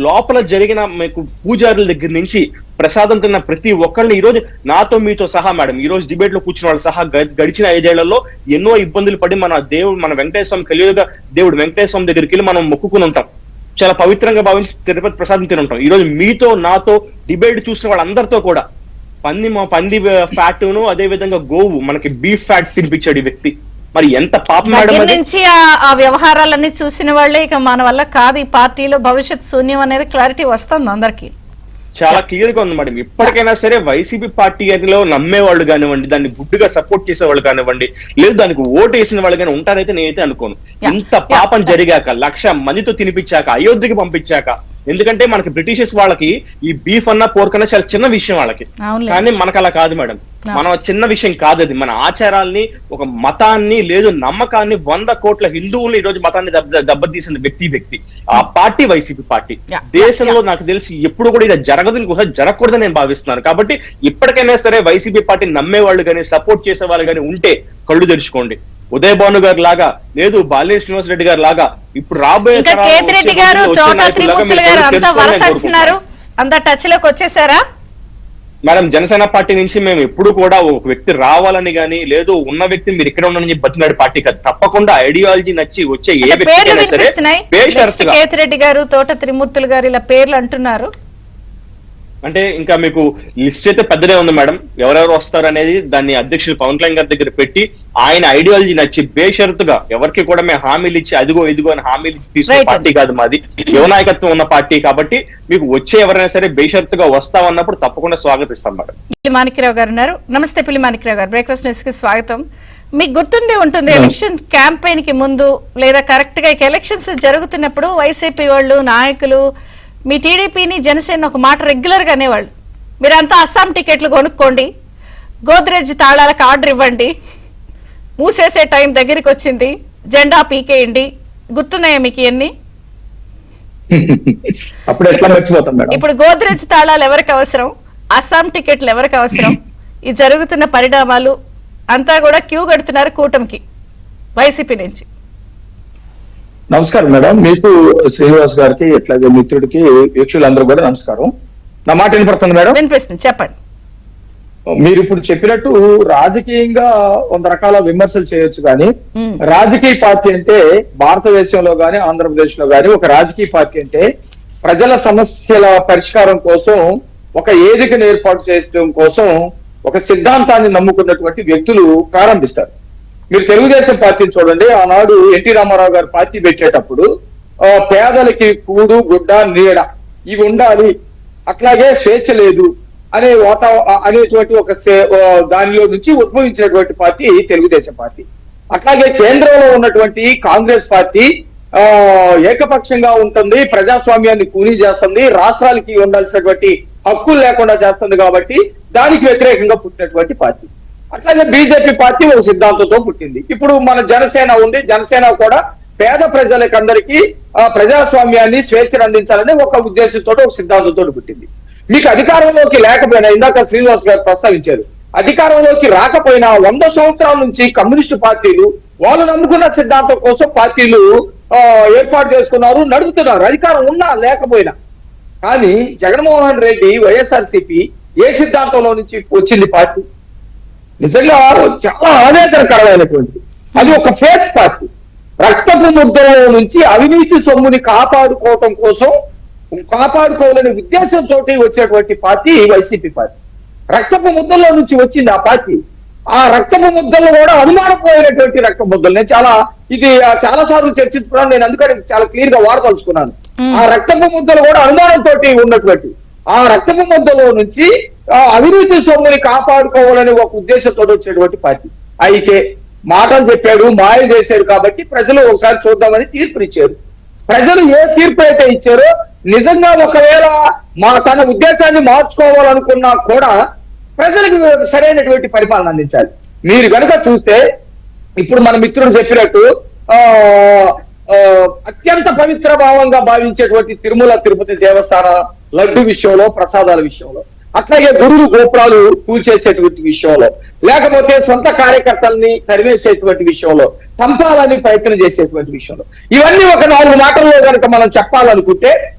లోపల జరిగిన మీకు పూజారుల దగ్గర నుంచి ప్రసాదం తిన్న ప్రతి ఒక్కరిని ఈ రోజు నాతో మీతో సహా మేడం ఈ రోజు డిబేట్ లో కూర్చున్న వాళ్ళు సహా గడిచిన 5 ఏళ్లలో ఎన్నో ఇబ్బందులు పడి మన వెంకటేశ్వర స్వామి కలియుగ దేవుడు వెంకటేశ్వర స్వామి దగ్గరికి వెళ్ళి మనం మొక్కుకుని ఉంటాం, చాలా పవిత్రంగా భావించి తిరుపతి ప్రసాదం తిని ఉంటాం. ఈ రోజు మీతో నాతో డిబేట్ చూసిన వాళ్ళందరితో కూడా పంది ఫ్యాట్ను అదే విధంగా గోవు మనకి బీఫ్ ఫ్యాట్ తినిపించాడు ఈ వ్యక్తి. మరి ఎంత పాపం నుంచి ఆ వ్యవహారాలన్నీ చూసిన వాళ్ళే ఇక మన వల్ల కాదు ఈ పార్టీలో భవిష్యత్ శూన్యం అనేది క్లారిటీ వస్తుంది అందరికి. చాలా క్లియర్ గా ఉంది మేడం. ఇప్పటికైనా సరే వైసీపీ పార్టీలో నమ్మేవాళ్ళు కానివ్వండి, దాన్ని గుడ్డుగా సపోర్ట్ చేసేవాళ్ళు కానివ్వండి, లేదు దానికి ఓటు వేసిన వాళ్ళు కానీ ఉంటారైతే నేనైతే అనుకోను. ఇంత పాపం జరిగాక 1,00,000 మందితో తినిపించాక అయోధ్యకి పంపించాక, ఎందుకంటే మనకి బ్రిటిషర్స్ వాళ్ళకి ఈ బీఫ్ అన్న పోర్క్ అన్న చాలా చిన్న విషయం వాళ్ళకి, కానీ మనకు అలా కాదు మేడం. మన చిన్న విషయం కాదు అది. మన ఆచారాల్ని ఒక మతాన్ని లేదు నమ్మకాన్ని 100 కోట్ల హిందువుల్ని ఈ రోజు మతాన్ని దెబ్బతీసిన వ్యక్తి ఆ పార్టీ వైసీపీ పార్టీ. దేశంలో నాకు తెలిసి ఎప్పుడు కూడా ఇది జరగకూడదని నేను భావిస్తున్నాను. కాబట్టి ఇప్పటికైనా సరే వైసీపీ పార్టీ నమ్మేవాళ్ళు కానీ సపోర్ట్ చేసే వాళ్ళు కానీ ఉంటే కళ్ళు తెరుచుకోండి. ఉదయ్ భాను గారు లాగా లేదు బాలినేని శ్రీనివాస్ రెడ్డి గారు లాగా ఇప్పుడు రాబోయే అంత టచ్ లోకి వచ్చేసారా మేడం? జనసేన పార్టీ నుంచి మేము ఎప్పుడు కూడా ఒక వ్యక్తి రావాలని గానీ లేదు ఉన్న వ్యక్తిని మీరు ఇక్కడ ఉండని బతినాడు పార్టీ కాదు. తప్పకుండా ఐడియాలజీ నచ్చి వచ్చే ఏ వ్యక్తి సరే కేతిరెడ్డి గారు, తోట త్రిమూర్తులు గారు ఇలా పేర్లు అంటున్నారు. అంటే ఇంకా మీకు లిస్ట్ అయితే పెద్దదే ఉంది మేడం. ఎవరెవరు వస్తారు అనేది దాన్ని అధ్యక్షులు పవన్ కళ్యాణ్ గారి దగ్గర పెట్టి ఆయన ఐడియాలజీ నచ్చి బేషరతుగా ఎవరికి కూడా మేము హామీలు ఇచ్చి అదిగో ఇదిగో అని హామీలు తీసుకునే పార్టీ కాదు మాది, యువనాయకత్వం ఉన్న పార్టీ. కాబట్టి మీకు వచ్చే ఎవరైనా సరే బేషరతుగా వస్తామన్నప్పుడు తప్పకుండా స్వాగతిస్తాం మేడం. పిల్లి మాణిక్యరావు గారు ఉన్నారు. నమస్తే పిల్లి మాణిక్యరావు గారు, బ్రేక్ఫాస్ట్ న్యూస్ కి స్వాగతం. మీకు గుర్తుండే ఉంటుంది ఎలక్షన్ క్యాంపెయిన్ కి ముందు లేదా కరెక్ట్ గా ఎలక్షన్స్ జరుగుతున్నప్పుడు వైసీపీ వాళ్ళు నాయకులు మీ టీడీపీని జనసేన ఒక మాట రెగ్యులర్ గా అనేవాళ్ళు, మీరంతా అస్సాం టికెట్లు కొనుక్కోండి, గోద్రేజ్ తాళాలకు ఆర్డర్ ఇవ్వండి, మూసేసే టైం దగ్గరికి వచ్చింది, జెండా పీకేయండి. గుర్తున్నాయా మీకు ఇవన్నీ? అప్పుడు ఎట్లా మర్చిపోతాం మేడం? ఇప్పుడు గోద్రేజ్ తాళాలు ఎవరికి అవసరం, అస్సాం టికెట్లు ఎవరికి అవసరం, ఈ జరుగుతున్న పరిణామాలు అంతా కూడా క్యూ కడుతున్నారు కూటమికి వైసీపీ నుంచి. నమస్కారం మేడం, మీకు శ్రీనివాస్ గారికి ఎట్లాగే మిత్రుడికి వీక్షకులందరూ కూడా నమస్కారం. నా మాట వినపడుతుంది మేడం? వినిపిస్తుంది, చెప్పండి. మీరు ఇప్పుడు చెప్పినట్టు రాజకీయంగా 100 రకాల విమర్శలు చేయొచ్చు కానీ రాజకీయ పార్టీ అంటే భారతదేశంలో గాని ఆంధ్రప్రదేశ్ లో గాని ఒక రాజకీయ పార్టీ అంటే ప్రజల సమస్యల పరిష్కారం కోసం ఒక వేదికను ఏర్పాటు చేయడం కోసం ఒక సిద్ధాంతాన్ని నమ్ముకున్నటువంటి వ్యక్తులు ప్రారంభిస్తారు. మీరు తెలుగుదేశం పార్టీని చూడండి, ఆనాడు ఎన్టీ రామారావు గారు పార్టీ పెట్టేటప్పుడు పేదలకి కూడు గుడ్డ నీడ ఇవి ఉండాలి, అట్లాగే స్వేచ్ఛ లేదు అనే అనేటువంటి ఒక దానిలో నుంచి ఉద్భవించినటువంటి పార్టీ తెలుగుదేశం పార్టీ. అట్లాగే కేంద్రంలో ఉన్నటువంటి కాంగ్రెస్ పార్టీ ఏకపక్షంగా ఉంటుంది, ప్రజాస్వామ్యాన్ని కూనీ చేస్తుంది, రాష్ట్రాలకి ఉండాల్సినటువంటి హక్కులు లేకుండా చేస్తుంది, కాబట్టి దానికి వ్యతిరేకంగా పుట్టినటువంటి పార్టీ. అట్లాగే బీజేపీ పార్టీ ఒక సిద్ధాంతంతో పుట్టింది. ఇప్పుడు మన జనసేన ఉంది, జనసేన కూడా పేద ప్రజలకందరికీ ప్రజాస్వామ్యాన్ని స్వేచ్ఛను అందించాలని ఒక ఉద్దేశంతో ఒక సిద్ధాంతంతో పుట్టింది. మీకు అధికారంలోకి లేకపోయినా, ఇందాక శ్రీనివాస్ గారు ప్రస్తావించారు, అధికారంలోకి రాకపోయినా 100 సంవత్సరాల నుంచి కమ్యూనిస్టు పార్టీలు వాళ్ళు నమ్ముకున్న సిద్ధాంతం కోసం పార్టీలు ఏర్పాటు చేసుకున్నారు, నడుపుతున్నారు, అధికారం ఉన్నా లేకపోయినా. కానీ జగన్మోహన్ రెడ్డి వైఎస్ఆర్సీపీ ఏ సిద్ధాంతంలో నుంచి వచ్చింది పార్టీ? నిజంగా చాలా ఆవేదనకరమైనటువంటి, అది ఒక ఫేక్ పార్టీ. రక్తపు ముద్దలో నుంచి అవినీతి సొమ్ముని కాపాడుకోవాలనే ఉద్దేశంతో వచ్చేటువంటి పార్టీ వైసీపీ పార్టీ. రక్తపు ముద్దల్లో నుంచి వచ్చింది ఆ పార్టీ. ఆ రక్తపు ముద్దల్లో కూడా అనుమానపోయినటువంటి రక్త ముద్దలు. నేను చాలా సార్లు చర్చించుకున్నాను, నేను అందుకని చాలా క్లియర్ గా వాడదలుచుకున్నాను. ఆ రక్తపు ముద్దలు కూడా అనుమానంతో ఉన్నటువంటి ఆ రక్తపు ముద్దలో నుంచి అవినీతి సొమ్ముని కాపాడుకోవాలనే ఒక ఉద్దేశంతో వచ్చేటువంటి పార్టీ. అయితే మాటలు చెప్పాడు, మాయ చేశాడు కాబట్టి ప్రజలు ఒకసారి చూద్దామని తీర్పునిచ్చారు. ప్రజలు ఏ తీర్పు అయితే ఇచ్చారో, నిజంగా ఒకవేళ తన ఉద్దేశాన్ని మార్చుకోవాలనుకున్నా కూడా ప్రజలకు సరైనటువంటి పరిపాలన అందించాలి. మీరు కనుక చూస్తే ఇప్పుడు మన మిత్రుడు చెప్పినట్టు అత్యంత పవిత్ర భావంగా భావించేటువంటి తిరుమల తిరుపతి దేవస్థాన లడ్డు విషయంలో, ప్రసాదాల విషయంలో, అట్లాగే గురువు గోపురాలు కూల్చేసేటువంటి విషయంలో, లేకపోతే సొంత కార్యకర్తల్ని తరివేసేటువంటి విషయంలో, చంపాలని ప్రయత్నం చేసేటువంటి విషయంలో, ఇవన్నీ ఒక 4 మాటల్లో కనుక మనం చెప్పాలనుకుంటే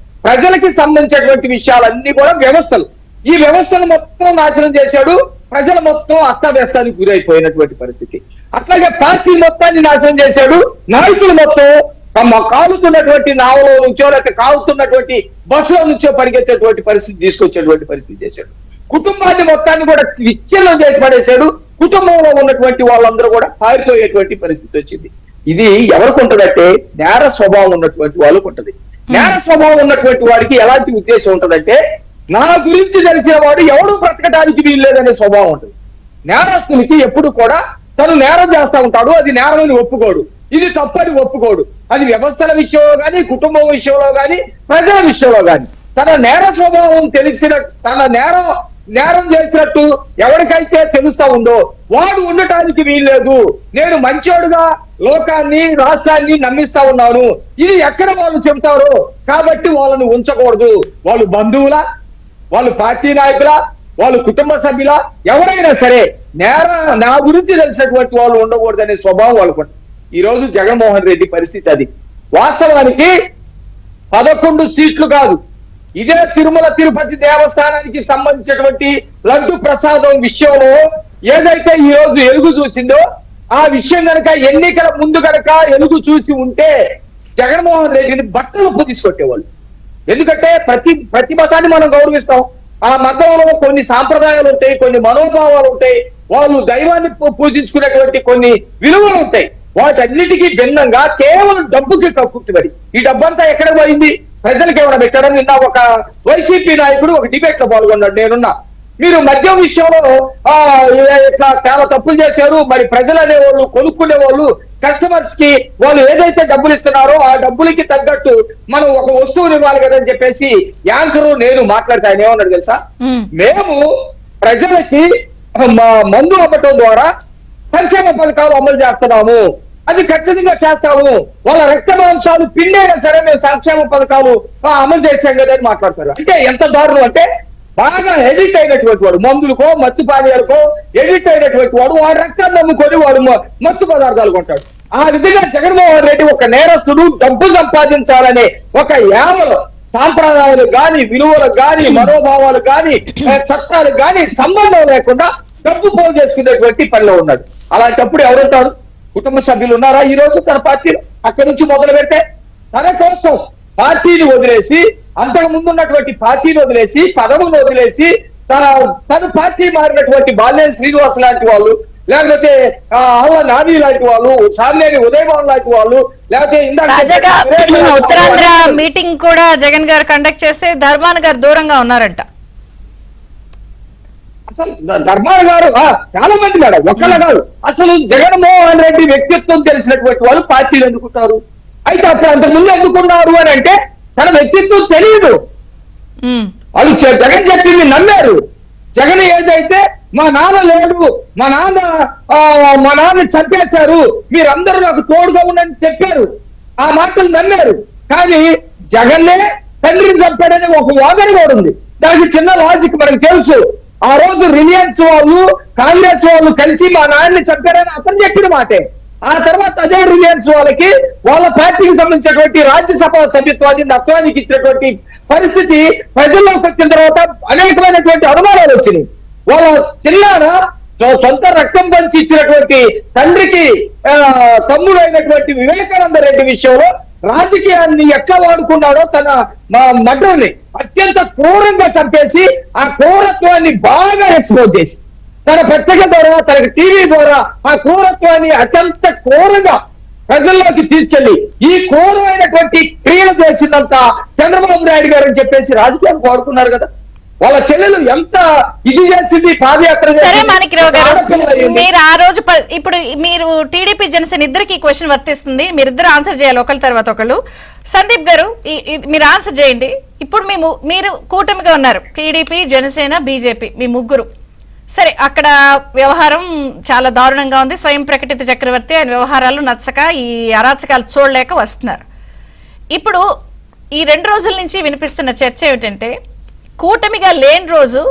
ప్రజలకి సంబంధించినటువంటి విషయాలన్నీ కూడా వ్యవస్థలు. ఈ వ్యవస్థను మొత్తం నాశనం చేశాడు, ప్రజలు మొత్తం అస్తవ్యస్తానికి గురైపోయినటువంటి పరిస్థితి. అట్లాగే పార్టీ మొత్తాన్ని నాశనం చేశాడు, నాయకులు మొత్తం తమ కాలుతున్నటువంటి నావలో నుంచో లేకపోతే కాలుతున్నటువంటి బస్సులో నుంచో పరిగెత్తేటువంటి పరిస్థితి తీసుకొచ్చేటువంటి పరిస్థితి చేశాడు. కుటుంబాన్ని మొత్తాన్ని కూడా విచ్ఛిన్నం చేసి పడేశాడు, కుటుంబంలో ఉన్నటువంటి వాళ్ళందరూ కూడా పారిపోయేటువంటి పరిస్థితి వచ్చింది. ఇది ఎవరికి ఉంటదంటే నేర స్వభావం ఉన్నటువంటి వాళ్ళకు ఉంటది. నేర స్వభావం ఉన్నటువంటి వాడికి ఎలాంటి ఉద్దేశం ఉంటదంటే, నా గురించి తెలిసిన వాడు ఎవడు బ్రతకడానికి వీల్లేదనే స్వభావం ఉంటుంది. నేరస్తునికి ఎప్పుడు కూడా తను నేరం చేస్తా ఉంటాడు, అది నేరమని ఒప్పుకోడు, ఇది తప్పని ఒప్పుకోడు. అది వ్యవస్థల విషయంలో గాని, కుటుంబం విషయంలో గాని, ప్రజల విషయంలో గాని తన నేర స్వభావం తెలిసిన, తన నేరం చేసినట్టు ఎవరికైతే తెలుస్తా ఉందో వాడు ఉండటానికి వీల్లేదు. నేను మంచోడుగా లోకాన్ని, రాష్ట్రాన్ని నమ్మిస్తా ఉన్నాను, ఇది ఎక్కడ వాళ్ళు చెబుతారో కాబట్టి వాళ్ళని ఉంచకూడదు. వాళ్ళు బంధువుల, వాళ్ళు పార్టీ నాయకుల, వాళ్ళు కుటుంబ సభ్యుల, ఎవరైనా సరే నా గురించి తెలిసినటువంటి వాళ్ళు ఉండకూడదు అనే స్వభావం వాళ్ళకు. ఈ రోజు జగన్మోహన్ రెడ్డి పరిస్థితి అది. వాస్తవానికి 11 సీట్లు కాదు, ఇదే తిరుమల తిరుపతి దేవస్థానానికి సంబంధించినటువంటి లడ్డు ప్రసాదం విషయంలో ఏదైతే ఈ రోజు ఎలుగు చూసిందో, ఆ విషయం కనుక ఎన్నికల ముందు కనుక ఎలుగు చూసి ఉంటే జగన్మోహన్ రెడ్డిని బట్టలు తీసుకొట్టేవాళ్ళు. ఎందుకంటే ప్రతి మతాన్ని మనం గౌరవిస్తాం. ఆ మతంలో కొన్ని సాంప్రదాయాలు ఉంటాయి, కొన్ని మనోభావాలు ఉంటాయి, వాళ్ళు దైవాన్ని పూజించుకునేటువంటి కొన్ని విలువలు ఉంటాయి. వాటన్నిటికీ భిన్నంగా కేవలం డబ్బుకి కక్కుర్తిపడి ఈ డబ్బంతా ఎక్కడ పోయింది, ప్రజలకు ఏమైనా పెట్టడం. నిన్న ఒక వైసీపీ నాయకుడు ఒక డిబేట్ లో పాల్గొన్నాడు, నేనున్నా. మీరు మద్యం విషయంలో ఇట్లా చాలా తప్పులు చేశారు, మరి ప్రజలు అనేవాళ్ళు, కొనుక్కునే వాళ్ళు, కస్టమర్స్ కి వాళ్ళు ఏదైతే డబ్బులు ఇస్తున్నారో ఆ డబ్బులకి తగ్గట్టు మనం ఒక వస్తువుని ఇవ్వాలి కదని చెప్పేసి యాంకరు నేను మాట్లాడితే ఆయన ఏమన్నాడు తెలుసా, మేము ప్రజలకి మందు అమ్మటం ద్వారా సంక్షేమ పథకాలు అమలు చేస్తున్నాము, అది ఖచ్చితంగా చేస్తాము, వాళ్ళ రక్త మాంసాలు పిండైనా సరే మేము సంక్షేమ పథకాలు అమలు చేశాం కదా అని మాట్లాడతారు. అంటే ఎంత దారుణం అంటే బాగా ఎడిట్ అయినటువంటి వాడు, మందులకో మత్తు పానీయాలకో ఎడిట్ అయినటువంటి వాడు వాడు రక్తాన్ని నమ్ముకొని వాడు మత్తు పదార్థాలు కొంటాడు. ఆ విధంగా జగన్మోహన్ రెడ్డి ఒక నేరస్తుడు డబ్బు సంపాదించాలనే ఒక యావలో సాంప్రదాయాలు గాని, విలువలకు గాని, మనోభావాలు గాని, చట్టాలకు గాని సంబంధం లేకుండా డబ్బు పోగు చేసుకునేటువంటి పనిలో ఉన్నాడు. అలాంటప్పుడు ఎవరుంటారు? కుటుంబ సభ్యులు ఉన్నారా ఈ రోజు తన పార్టీలో? అక్కడి నుంచి మొదలు పెడితే తన కోసం పార్టీని వదిలేసి, అంతకు ముందు ఉన్నటువంటి పార్టీని వదిలేసి, పదవులను వదిలేసి తన పార్టీ మారినటువంటి బాల్యం శ్రీనివాస్ లాంటి వాళ్ళు, లేకపోతే ఆళ్ళ నాని లాంటి వాళ్ళు, సామ్యాని ఉదయభవన్ లాంటి వాళ్ళు, లేకపోతే తాజాగా ఉత్తరాంధ్ర మీటింగ్ కూడా జగన్ గారు కండక్ట్ చేస్తే ధర్మాన గారు దూరంగా ఉన్నారంట. అసలు ధర్మాన గారు చాలా మంది మేడం, ఒక్కళ్ళ కాదు. అసలు జగన్మోహన్ రెడ్డి వ్యక్తిత్వం తెలిసినటువంటి వాళ్ళు పార్టీలు ఎందుకుంటారు? అయితే అప్పుడు అంతకుముందు ఎందుకున్నారు అని అంటే తన వ్యక్తిత్వం తెలియదు. వాళ్ళు జగన్ చెప్పింది నమ్మారు. జగన్ ఏదైతే మా నాన్న లేడు, మా నాన్న చంపేశారు, మీరందరూ నాకు తోడుగా ఉండని చెప్పారు, ఆ మాటలు నమ్మారు. కానీ జగన్నే తండ్రిని చంపాడని ఒక వాదన కూడా ఉంది. దానికి చిన్న లాజిక్ మనకు తెలుసు. ఆ రోజు రిలయన్స్ వాళ్ళు, కాంగ్రెస్ వాళ్ళు కలిసి మా నాన్నని చంపాడని అతను చెప్పిన మాటే. ఆ తర్వాత అదే రిలయన్స్ వాళ్ళకి వాళ్ళ పార్టీకి సంబంధించినటువంటి రాజ్యసభ సభ్యత్వాన్ని నత్వానికి ఇచ్చినటువంటి పరిస్థితి ప్రజల్లోకి వచ్చిన తర్వాత అనేకమైనటువంటి అనుమానాలు వచ్చినాయి. వాళ్ళ చిన్నాన సొంత రక్తం పంచి ఇచ్చినటువంటి తండ్రికి తమ్ముడు అయినటువంటి వివేకానంద రెడ్డి విషయంలో రాజకీయాన్ని ఎట్లా వాడుకున్నాడో తన మడ్రని అత్యంత క్రూరంగా చంపేసి ఆ క్రూరత్వాన్ని బాగా ఎక్స్పోజ్ చేసి తన పత్రిక ద్వారా, తన టీవీ ద్వారా ఆ క్రూరత్వాన్ని అత్యంత క్రూరంగా ప్రజల్లోకి తీసుకెళ్లి ఈ క్రూరమైనటువంటి క్రియలు చేసిందంతా చంద్రబాబు నాయుడు గారు అని చెప్పేసి రాజకీయాలు వాడుకున్నారు కదా. వాళ్ళ చెల్లెలు ఎంత ఇది చేసింది, పాదయాత్ర. సరే మాణిక్రావు గారు, మీరు ఆ రోజు ఇప్పుడు మీరు టీడీపీ జనసేన ఇద్దరికి క్వశ్చన్ వర్తిస్తుంది, మీరిద్దరు ఆన్సర్ చేయాలి ఒకళ్ళ తర్వాత ఒకళ్ళు. సందీప్ గారు మీరు ఆన్సర్ చేయండి. ఇప్పుడు మీరు కూటమిగా ఉన్నారు, టీడీపీ, జనసేన, బీజేపీ, మీ ముగ్గురు. సరే, అక్కడ వ్యవహారం చాలా దారుణంగా ఉంది. స్వయం ప్రకటిత చక్రవర్తి ఆయన వ్యవహారాలు నచ్చక ఈ అరాచకాలు చూడలేక వస్తున్నారు. ఇప్పుడు ఈ 2 రోజుల నుంచి వినిపిస్తున్న చర్చ ఏమిటంటే, కూటమిగా లేని రోజు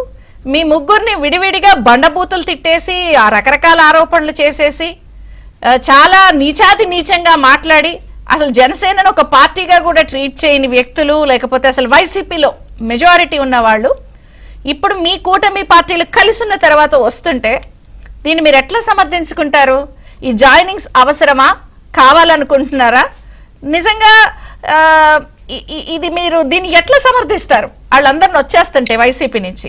మీ ముగ్గురిని విడివిడిగా బండబూతులు తిట్టేసి ఆ రకరకాల ఆరోపణలు చేసేసి చాలా నీచంగా మాట్లాడి అసలు జనసేనను ఒక పార్టీగా కూడా ట్రీట్ చేయని వ్యక్తులు, లేకపోతే అసలు వైసీపీలో మెజారిటీ ఉన్న వాళ్ళు ఇప్పుడు మీ కూటమి పార్టీలు కలిసి ఉన్న తర్వాత వస్తుంటే దీన్ని మీరు ఎట్లా సమర్థించుకుంటారు? ఈ జాయినింగ్స్ అవసరమా, కావాలనుకుంటున్నారా? నిజంగా ఇది మీరు దీన్ని ఎట్లా సమర్థిస్తారు? వాళ్ళందరిని వచ్చేస్తుంటే వైసీపీ నుంచి.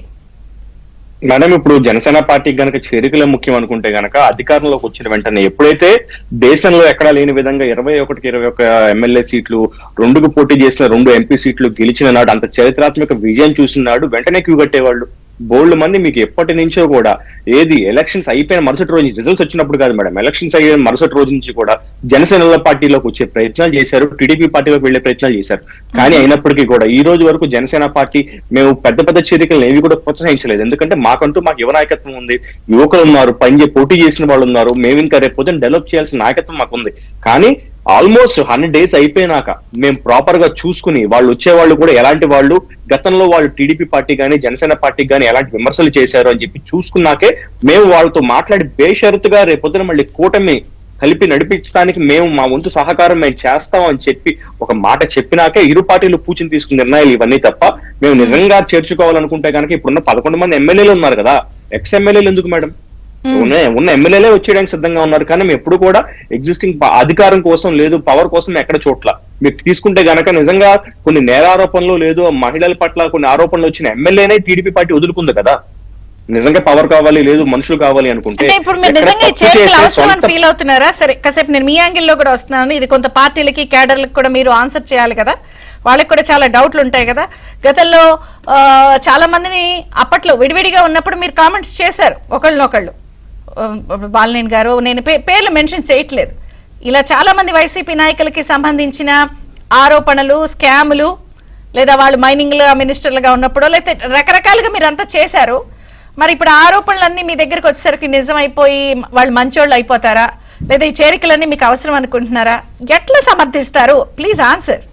మేడం, ఇప్పుడు జనసేన పార్టీకి గనక చేరికలే ముఖ్యం అనుకుంటే గనక అధికారంలోకి వచ్చిన వెంటనే ఎప్పుడైతే దేశంలో ఎక్కడా లేని విధంగా 21కి 21 ఎమ్మెల్యే సీట్లు, 2కు పోటీ చేసిన 2 ఎంపీ సీట్లు గెలిచిన నాడు, అంత చరిత్రాత్మక విజయం చూసిన నాడు వెంటనే క్యూ కట్టేవాళ్ళు. బోల్డ్ మంది మీకు ఎప్పటి నుంచో కూడా ఏది ఎలక్షన్స్ అయిపోయిన మరుసటి రోజు రిజల్ట్స్ వచ్చినప్పుడు కాదు మేడం, ఎలక్షన్స్ అయిన మరుసటి రోజు నుంచి కూడా జనసేన పార్టీలోకి వచ్చే ప్రయత్నాలు చేశారు, టీడీపీ పార్టీలోకి వెళ్లే ప్రయత్నాలు చేశారు. కానీ అయినప్పటికీ కూడా ఈ రోజు వరకు జనసేన పార్టీ మేము పెద్ద చేరికలు ఏవి కూడా ప్రోత్సహించలేదు. ఎందుకంటే మాకు యువ నాయకత్వం ఉంది, యువకులు ఉన్నారు, పోటీ చేసిన వాళ్ళు ఉన్నారు, మేము ఇంకా రేపు పొద్దున డెవలప్ చేయాల్సిన నాయకత్వం మాకు ఉంది. కానీ ఆల్మోస్ట్ 100 days అయిపోయినాక మేము ప్రాపర్ గా చూసుకుని వాళ్ళు వచ్చేవాళ్ళు కూడా ఎలాంటి వాళ్ళు, గతంలో వాళ్ళు టీడీపీ పార్టీ కానీ జనసేన పార్టీకి కానీ ఎలాంటి విమర్శలు చేశారు అని చెప్పి చూసుకున్నాకే మేము వాళ్ళతో మాట్లాడి బేషరతుగా రేపొద్దున మళ్ళీ కూటమి కలిపి నడిపించడానికి మేము మా వంతు సహకారం మేము చేస్తాం అని చెప్పి ఒక మాట చెప్పినాకే ఇరు పార్టీలు పూచిని తీసుకున్న నిర్ణయాలు ఇవన్నీ తప్ప మేము నిజంగా చేర్చుకోవాలనుకుంటే కనుక ఇప్పుడున్న 11 మంది ఎమ్మెల్యేలు ఉన్నారు కదా, ఎక్స్ ఎమ్మెల్యేలు ఎందుకు మేడం? ఉన్న ఎమ్మెల్యేలే వచ్చేయడానికి సిద్ధంగా ఉన్నారు. కానీ మేము ఎప్పుడు కూడా ఎగ్జిస్టింగ్ అధికారం కోసం లేదు, పవర్ కోసం ఎక్కడ చోట్ల మీరు తీసుకుంటే గనక నిజంగా కొన్ని నేరారోపణలు లేదు, మహిళల పట్ల కొన్ని ఆరోపణలు వచ్చిన ఎమ్మెల్యేనే టీడీపీ పార్టీ వదులుకుంది కదా. నిజంగా పవర్ కావాలి, లేదు మనుషులు కావాలి అనుకుంటే ఇప్పుడు మీరు నిజంగా అవసరం ఫీల్ అవుతున్నారా? సరే, కాసేపు నేను మీ యాంగిల్లో కూడా వస్తున్నాను. ఇది కొంత పార్టీలకి, క్యాడర్లకు కూడా మీరు ఆన్సర్ చేయాలి కదా, వాళ్ళకి కూడా చాలా డౌట్లు ఉంటాయి కదా. గతంలో చాలా మందిని అప్పట్లో విడివిడిగా ఉన్నప్పుడు మీరు కామెంట్స్ చేశారు ఒకళ్ళనొకళ్ళు. బాలినేని గారు, నేను పేర్లు మెన్షన్ చేయట్లేదు, ఇలా చాలా మంది వైసీపీ నాయకులకి సంబంధించిన ఆరోపణలు, స్కాములు, లేదా వాళ్ళు మైనింగ్ మినిస్టర్లుగా ఉన్నప్పుడు లేకపోతే రకరకాలుగా మీరు అంతా చేశారు. మరి ఇప్పుడు ఆరోపణలన్నీ మీ దగ్గరకు వచ్చేసరికి నిజమైపోయి వాళ్ళు మంచోళ్ళు అయిపోతారా? లేదా ఈ చేరికలన్నీ మీకు అవసరం అనుకుంటున్నారా? ఎట్లా సమర్థిస్తారు? Please answer.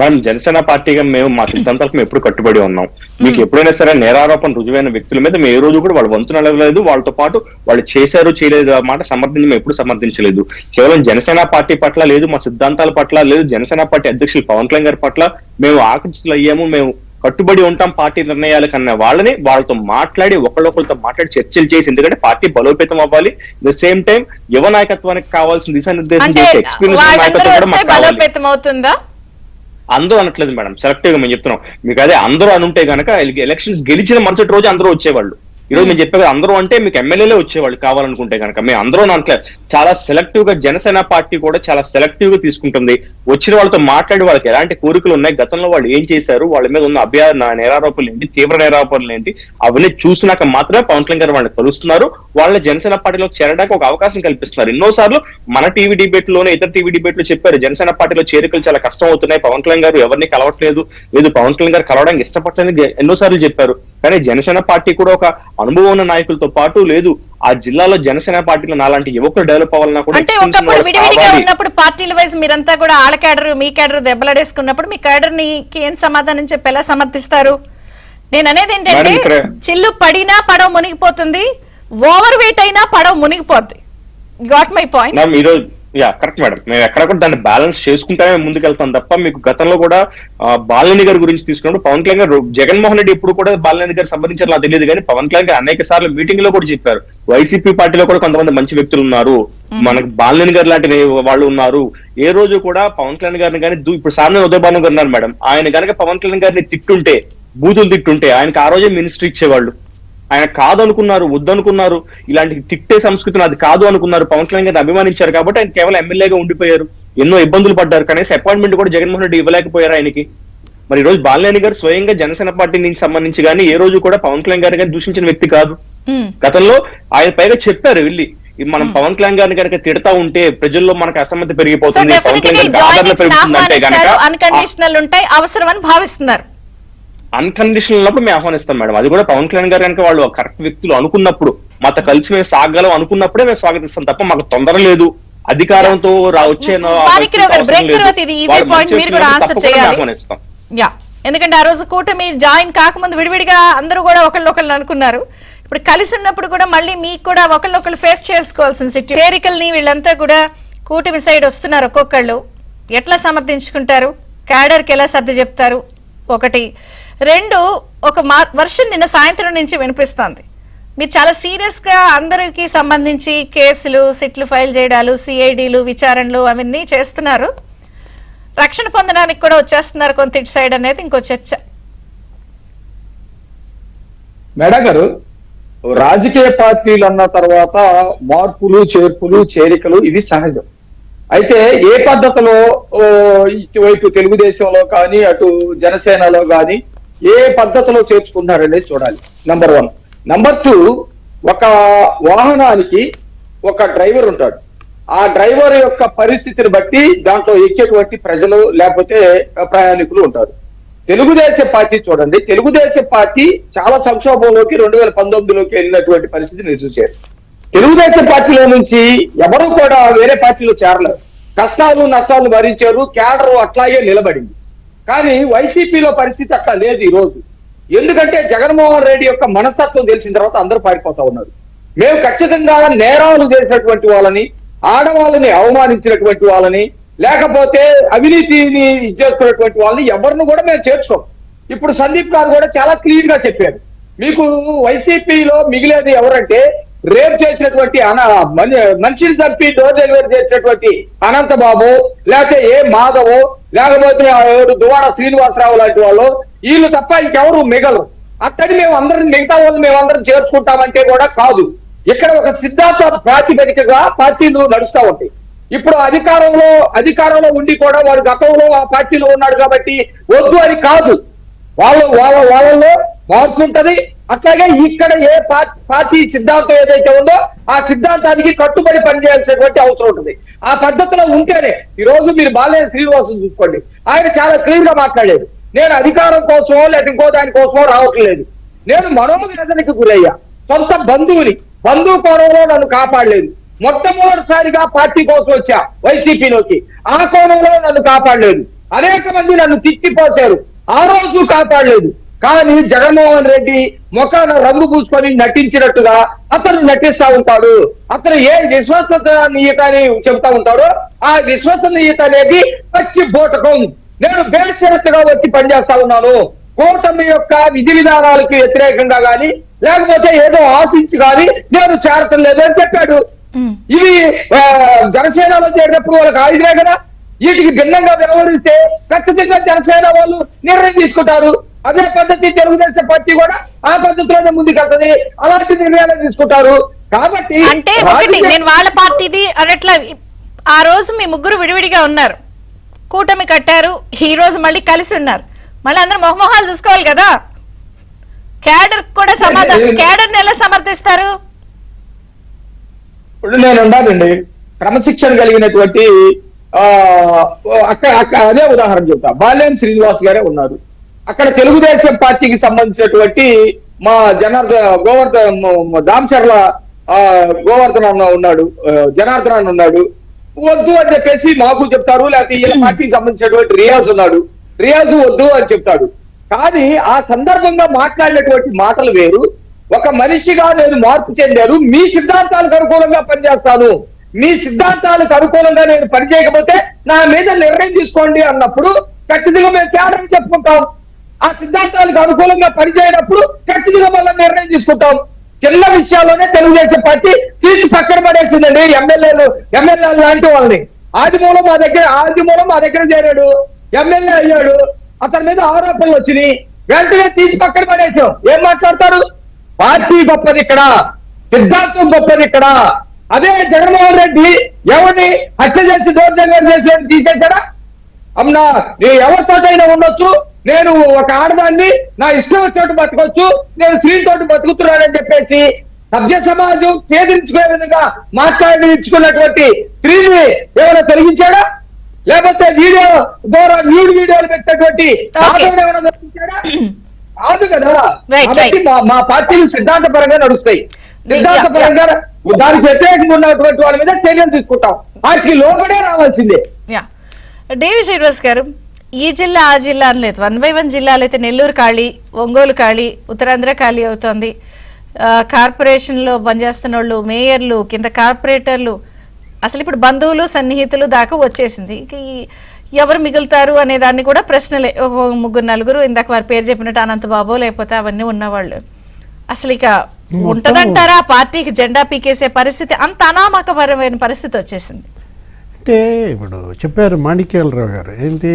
మేడం, జనసేన పార్టీగా మేము మా సిద్ధాంతాలకు మేము ఎప్పుడు కట్టుబడి ఉన్నాం. మీకు ఎప్పుడైనా సరే నేరారోపణ రుజువైన వ్యక్తుల మీద మేము ఏ రోజు కూడా వాళ్ళు వంతు నడవలేదు, వాళ్ళతో పాటు వాళ్ళు చేశారు చేయలేదు మాట సమర్థించి మేము ఎప్పుడు సమర్థించలేదు. కేవలం జనసేన పార్టీ పట్ల లేదు, మా సిద్ధాంతాల పట్ల లేదు, జనసేన పార్టీ అధ్యక్షులు పవన్ కళ్యాణ్ గారి పట్ల మేము ఆకర్షితులు అయ్యాము. మేము కట్టుబడి ఉంటాం పార్టీ నిర్ణయాల కన్నా వాళ్ళని వాళ్ళతో మాట్లాడి ఒకళ్ళొకరితో మాట్లాడి చర్చలు చేసి, ఎందుకంటే పార్టీ బలోపేతం అవ్వాలి. ద సేమ్ టైం యువ నాయకత్వానికి కావాల్సిన దిశానిర్దేశం చేసే ఎక్స్పీరియన్స్ నాయకత్వం కూడా మాకు కావాలి. బలోపేతం అవుతుందా? అందరూ అనట్లేదు మేడం, సెలెక్టివ్ గా మేము చెప్తున్నాం మీకు. అదే అందరూ అనుంటే గనక ఎలక్షన్స్ గెలిచిన మరుసటి రోజు అందరూ వచ్చేవాళ్ళు. ఈ రోజు మేము చెప్పే అందరూ అంటే మీకు ఎమ్మెల్యేలే వచ్చేవాళ్ళు కావాలనుకుంటే కనుక. మేము అందరూ అనట్లేదు, చాలా సెలెక్టివ్ గా జనసేన పార్టీ కూడా చాలా సెలెక్టివ్ గా తీసుకుంటుంది. వచ్చిన వాళ్ళతో మాట్లాడి వాళ్ళకి ఎలాంటి కోరికలు ఉన్నాయి, గతంలో వాళ్ళు ఏం చేశారు, వాళ్ళ మీద ఉన్న నేరారోపణలు ఏంటి, తీవ్ర నేరారోపణలు ఏంటి, అవన్నీ చూసినాక మాత్రమే పవన్ కళ్యాణ్ గారు వాళ్ళని కలుస్తున్నారు. వాళ్ళ జనసేన పార్టీలోకి చేరడానికి ఒక అవకాశం కల్పిస్తున్నారు. ఎన్నోసార్లు మన టీవీ డిబేట్ లోనే ఇతర టీవీ డిబేట్ లో చెప్పారు, జనసేన పార్టీలో చేరికలు చాలా కష్టం అవుతున్నాయి, పవన్ కళ్యాణ్ గారు ఎవరిని కలవట్లేదు, లేదు పవన్ కళ్యాణ్ గారు కలవడానికి ఇష్టపడలేదని ఎన్నోసార్లు చెప్పారు. కానీ జనసేన పార్టీ కూడా ఒక అనుభవం ఉన్న నాయకులతో పాటు లేదు, ఆ జిల్లాలో జనసేన పార్టీలో నాలాంటి యువకులు డెవలప్ అవ్వాలన్నా కూడా అంటే ఒకప్పుడు విడివిడిగా ఉన్నప్పుడు పార్టీల వైజ్ మీరంతా కూడా ఆళ్ళ క్యాడర్ మీ క్యాడర్ దెబ్బలాడేసుకున్నప్పుడు మీ క్యాడర్ కి ఏం సమాధానం చెప్పి ఎలా సమర్థిస్తారు? నేను అనేది ఏంటంటే చిల్లు పడినా పడవ మునిగిపోతుంది, ఓవర్ వెయిట్ అయినా పడవ మునిగిపోద్ది. Got my point. ఈరోజు కరెక్ట్ మేడం, మేము ఎక్కడ కూడా దాన్ని బ్యాలెన్స్ చేసుకుంటానే ముందుకెళ్తాం తప్ప, మీకు గతంలో కూడా బాలినేని గారి గురించి తీసుకున్నప్పుడు పవన్ కళ్యాణ్ గారు, జగన్మోహన్ రెడ్డి ఎప్పుడు కూడా బాలినేని గారు సంబంధించారు నాకు తెలియదు, కానీ పవన్ కళ్యాణ్ గారు అనేక సార్లు మీటింగ్ లో కూడా చెప్పారు, వైసీపీ పార్టీలో కూడా కొంతమంది మంచి వ్యక్తులు ఉన్నారు, మనకు బాలినేని గారు లాంటి వాళ్ళు ఉన్నారు. ఏ రోజు కూడా పవన్ కళ్యాణ్ గారిని కానీ, ఇప్పుడు సామాన్య ఉదయభాను గారు ఉన్నారు మేడం, ఆయన కనుక పవన్ కళ్యాణ్ గారిని తిట్టుంటే, బూతులు తిట్టుంటే ఆయనకు ఆ రోజే మినిస్ట్రీ ఇచ్చేవాళ్ళు. ఆయన కాదు అనుకున్నారు, వద్దనుకున్నారు, ఇలాంటి తిట్టే సంస్కృతిని అది కాదు అనుకున్నారు, పవన్ కళ్యాణ్ గారిని అభిమానించారు కాబట్టి ఆయన కేవలం ఎమ్మెల్యేగా ఉండిపోయారు. ఎన్నో ఇబ్బందులు పడ్డారు, కనీసం అపాయింట్మెంట్ కూడా జగన్మోహన్ రెడ్డి ఇవ్వలేకపోయారు ఆయనకి. మరి ఈ రోజు బాలినేని గారు స్వయంగా జనసేన పార్టీ నుంచి సంబంధించి కానీ ఏ రోజు కూడా పవన్ కళ్యాణ్ గారిని కానీ దూషించిన వ్యక్తి కాదు. గతంలో ఆయన పైగా చెప్పారు వెళ్ళి, మనం పవన్ కళ్యాణ్ గారిని కనుక తిడతా ఉంటే ప్రజల్లో మనకు అసమ్మతి పెరిగిపోతుంది, పవన్ కళ్యాణ్ గారికి ఆదరణ పెరుగుతుందంటే కనుక అన్కండిషనల్ ఉంటాయి అవసరం అని భావిస్తున్నారు. అన్కండిషనల్ ఉన్నప్పుడు మేము ఆహ్వానిస్తాం మేడం. అది కూడా పవన్ కళ్యాణ్ గారు కనుక వాళ్ళు కరెక్ట్ వ్యక్తులు అనుకున్నప్పుడు, మాతో కలిసి మేము సాగలం అనుకున్నప్పుడే మేము స్వాగతిస్తాం తప్ప మాకు తొందర లేదు, అధికారంతో ఆహ్వానిస్తాం. ఎందుకంటే ఆ రోజు కూటమి జాయిన్ కాకముందు విడివిడిగా అందరూ కూడా ఒకళ్ళొకళ్ళు అనుకున్నారు. ఇప్పుడు కలిసి ఉన్నప్పుడు కూడా మళ్ళీ మీకు కూడా ఒకళ్ళొకళ్ళు ఫేస్ చేసుకోవాల్సిన సిట్యుయేషన్. చేరికల్ని వీళ్ళంతా కూడా కూటమి సైడ్ వస్తున్నారు, ఒక్కొక్కళ్ళు ఎట్లా సమర్థించుకుంటారు, క్యాడర్కి ఎలా సర్ది చెప్తారు? ఒకటి. రెండు, ఒక వర్షన్ నిన్న సాయంత్రం నుంచి వినిపిస్తోంది, మీరు చాలా సీరియస్ గా అందరికి సంబంధించి కేసులు సిట్లు ఫైల్ చేయడాలు, సిఐడిలు విచారణలు అవన్నీ చేస్తున్నారు, రక్షణ పొందడానికి కూడా వచ్చేస్తున్నారు కొంత ఇటు సైడ్ అనేది ఇంకో చర్చ. మేడం గారు, రాజకీయ పార్టీలు అన్న తర్వాత మార్పులు చేర్పులు చేరికలు ఇవి సహజం. అయితే ఏ పద్ధతిలో ఇటువైపు తెలుగుదేశంలో కానీ అటు జనసేనలో కానీ ఏ పద్ధతిలో చేర్చుకుంటున్నారనేది చూడాలి. నంబర్ 1. నంబర్ 2, ఒక వాహనానికి ఒక డ్రైవర్ ఉంటాడు. ఆ డ్రైవర్ యొక్క పరిస్థితిని బట్టి దాంట్లో ఎక్కేటువంటి ప్రజలు లేకపోతే ప్రయాణికులు ఉంటారు. తెలుగుదేశం పార్టీ చూడండి, తెలుగుదేశం పార్టీ చాలా సంక్షోభంలోకి 2019లోకి వెళ్ళినటువంటి పరిస్థితి మీరు చూశారు. తెలుగుదేశం పార్టీలో నుంచి ఎవరు కూడా వేరే పార్టీలో చేరలేరు, కష్టాలు నష్టాలు భరించారు, క్యాడర్ అట్లాగే నిలబడింది. కానీ వైసీపీలో పరిస్థితి అట్లా లేదు ఈ రోజు. ఎందుకంటే జగన్మోహన్ రెడ్డి యొక్క మనస్తత్వం తెలిసిన తర్వాత అందరూ పారిపోతా ఉన్నారు. మేము ఖచ్చితంగా నేరాలు చేసినటువంటి వాళ్ళని, ఆడవాళ్ళని అవమానించినటువంటి వాళ్ళని, లేకపోతే అవినీతిని ఇచ్చేసుకున్నటువంటి వాళ్ళని ఎవరిని కూడా మేము చేర్చుకోం. ఇప్పుడు సందీప్ గారు కూడా చాలా క్లియర్ గా చెప్పారు, మీకు వైసీపీలో మిగిలేది ఎవరంటే రేప్ చేసినటువంటి మనిషిని చంపి డోర్ డెలివరీ చేసినటువంటి అనంతబాబు, లేకపోతే ఏ మాధవ్, లేకపోతే దువాడ శ్రీనివాసరావు లాంటి వాళ్ళు, వీళ్ళు తప్ప ఇంకెవరు మిగలరు. అట్టని మేము అందరం మిగతా వాళ్ళు మేమందరం చేర్చుకుంటామంటే కూడా కాదు. ఇక్కడ ఒక సిద్ధాంత ప్రాతిపదికగా పార్టీలు నడుస్తూ ఉంటాయి. ఇప్పుడు అధికారంలో ఉండి కూడా వాడు గతంలో ఆ పార్టీలో ఉన్నాడు కాబట్టి వద్దు అని కాదు, వాళ్ళలో మార్పు ఉంటది. అట్లాగే ఇక్కడ ఏ పార్టీ సిద్ధాంతం ఏదైతే ఉందో ఆ సిద్ధాంతానికి కట్టుబడి పనిచేయాల్సినటువంటి అవసరం ఉంటుంది. ఆ పద్ధతిలో ఉంటేనే ఈ రోజు మీరు బాలినేని శ్రీనివాసుని చూసుకోండి, ఆయన చాలా క్లియర్ గా మాట్లాడాడు, నేను అధికారం కోసమో లేదా ఇంకో దానికోసమో రావట్లేదు, నేను మనోవేదనకి గురయ్యా, సొంత బంధువు కోణంలో నన్ను కాపాడలేదు, మొట్టమొదటిసారిగా పార్టీ కోసం వచ్చా వైసీపీలోకి. ఆ కోణంలో నన్ను కాపాడలేదు. అనేక మంది నన్ను తిట్టిపోశారు, ఆ రోజు కాపాడలేదు. కానీ జగన్మోహన్ రెడ్డి ముఖాన రంగు పూసుకొని నటించినట్టుగా అతను నటిస్తా ఉంటాడు. అతను ఏ విశ్వసనీయత అని చెబుతా ఉంటాడో ఆ విశ్వసనీయత అనేది పచ్చి బోటకం. నేను బేషరతుగా వచ్చి పనిచేస్తా ఉన్నాను. కూటమి యొక్క విధి విధానాలకు వ్యతిరేకంగా గాని లేకపోతే ఏదో ఆశించి గాని నేను చేరటం లేదు అని చెప్పాడు. ఇవి జనసేనలో చేరినప్పుడు వాళ్ళకి ఆయుధమే కదా. వీటికి భిన్నంగా వ్యవహరిస్తే ఖచ్చితంగా జనసేన వాళ్ళు నిర్ణయం తీసుకుంటారు. అదే పద్ధతి తెలుగుదేశం పార్టీ కూడా ఆ పద్ధతిలోనే ముందుకెళ్తుంది, అలాంటి నిర్ణయాలు తీసుకుంటారు. కాబట్టి అంటే ఒకటి నేను వాళ్ళ పార్టీది అనట్లా. ఆ రోజు మీ ముగ్గురు విడివిడిగా ఉన్నారు, కూటమి కట్టారు, ఈ రోజు మళ్ళీ కలిసి ఉన్నారు. మళ్ళీ అందరూ మొహమొహాలు చూసుకోవాలి కదా. క్యాడర్ కూడా క్యాడర్ ఎలా సమర్థిస్తారు? ఇప్పుడు నేను ఉండాలండి, క్రమశిక్షణ కలిగినటువంటి అదే ఉదాహరణ చెప్తా. బాలేని శ్రీనివాస్ గారే ఉన్నారు. అక్కడ తెలుగుదేశం పార్టీకి సంబంధించినటువంటి మా గోవర్ధన్ దామచర్ల గోవర్ధన్ అన్న ఉన్నాడు, జనార్దన్ అన్న ఉన్నాడు. వద్దు అని చెప్పేసి మాకు చెప్తారు. లేకపోతే ఈ పార్టీకి సంబంధించినటువంటి రియాజ్ ఉన్నాడు, రియాజ్ వద్దు అని చెప్తాడు. కానీ ఆ సందర్భంగా మాట్లాడినటువంటి మాటలు వేరు. ఒక మనిషిగా నేను మార్పు చెందారు. మీ సిద్ధాంతాలకు అనుకూలంగా పనిచేస్తాను, మీ సిద్ధాంతాలకు అనుకూలంగా నేను పనిచేయకపోతే నా మీద నిర్ణయం తీసుకోండి అన్నప్పుడు ఖచ్చితంగా మేము కేడర్ చెప్పుకుంటాం. ఆ సిద్ధాంతాలకు అనుకూలంగా పనిచేయనప్పుడు ఖచ్చితంగా మళ్ళీ నిర్ణయం తీసుకుంటాం. చిన్న విషయాల్లోనే తెలుగుదేశం పార్టీ తీసి పక్కన పడేసిందండి ఎమ్మెల్యేలు లాంటి వాళ్ళని. ఆదిమూలం మా దగ్గర చేరాడు, ఎమ్మెల్యే అయ్యాడు, అతని మీద ఆరోపణలు వచ్చినాయి, వెంటనే తీసి పక్కన పడేసాం. ఏం మాట్లాడతారు? పార్టీ గొప్పది ఇక్కడ, సిద్ధాంతం గొప్పది ఇక్కడ. అదే జగన్మోహన్ రెడ్డి ఎవరిని హత్య చేసి దౌర్జన్యం చేసి తీసేశాడా? అమ్నా ఎవరితోటైనా ఉండొచ్చు, నేను ఒక ఆడదాన్ని నా ఇష్టం వచ్చినట్టు బతకొచ్చు, నేను స్త్రీతోటి బతుకుతున్నానని చెప్పేసి సభ్య సమాజం ఛేదించుకునే విధంగా మాట్లాడించుకున్నటువంటి స్త్రీని ఏమైనా తొలగించాడా? లేకపోతే వీడియోలు పెట్టినటువంటి ఏమైనా తొలగించాడా? కాదు కదా. కాబట్టి మా పార్టీలు సిద్ధాంతపరంగా నడుస్తాయి. సిద్ధాంతపరంగా దానికి వ్యతిరేకంగా ఉన్నటువంటి వాళ్ళ మీద చర్యలు తీసుకుంటాం. వాటికి లోపడే రావాల్సిందే. డేవి శ్రీనివాస్ గారు, ఈ జిల్లా ఆ జిల్లా అని లేదు, 1 by 1 జిల్లాలు అయితే నెల్లూరు ఖాళీ, ఒంగోలు ఖాళీ, ఉత్తరాంధ్ర ఖాళీ అవుతోంది. కార్పొరేషన్లో పనిచేస్తున్న వాళ్ళు, మేయర్లు, కింద కార్పొరేటర్లు, అసలు ఇప్పుడు బంధువులు సన్నిహితులు దాకా వచ్చేసింది. ఎవరు మిగులుతారు అనే దాన్ని కూడా ప్రశ్నలే. ఒక 3-4 ఇందాక వారి పేరు చెప్పినట్టు అనంతబాబు లేకపోతే అవన్నీ ఉన్నవాళ్ళు. అసలు ఇక ఉంటదంటారా పార్టీకి జెండా పీకేసే పరిస్థితి? అంత అనామకపరమైన పరిస్థితి వచ్చేసింది. అంటే ఇప్పుడు చెప్పారు మాణిక్యాలరావు గారు, ఏంటి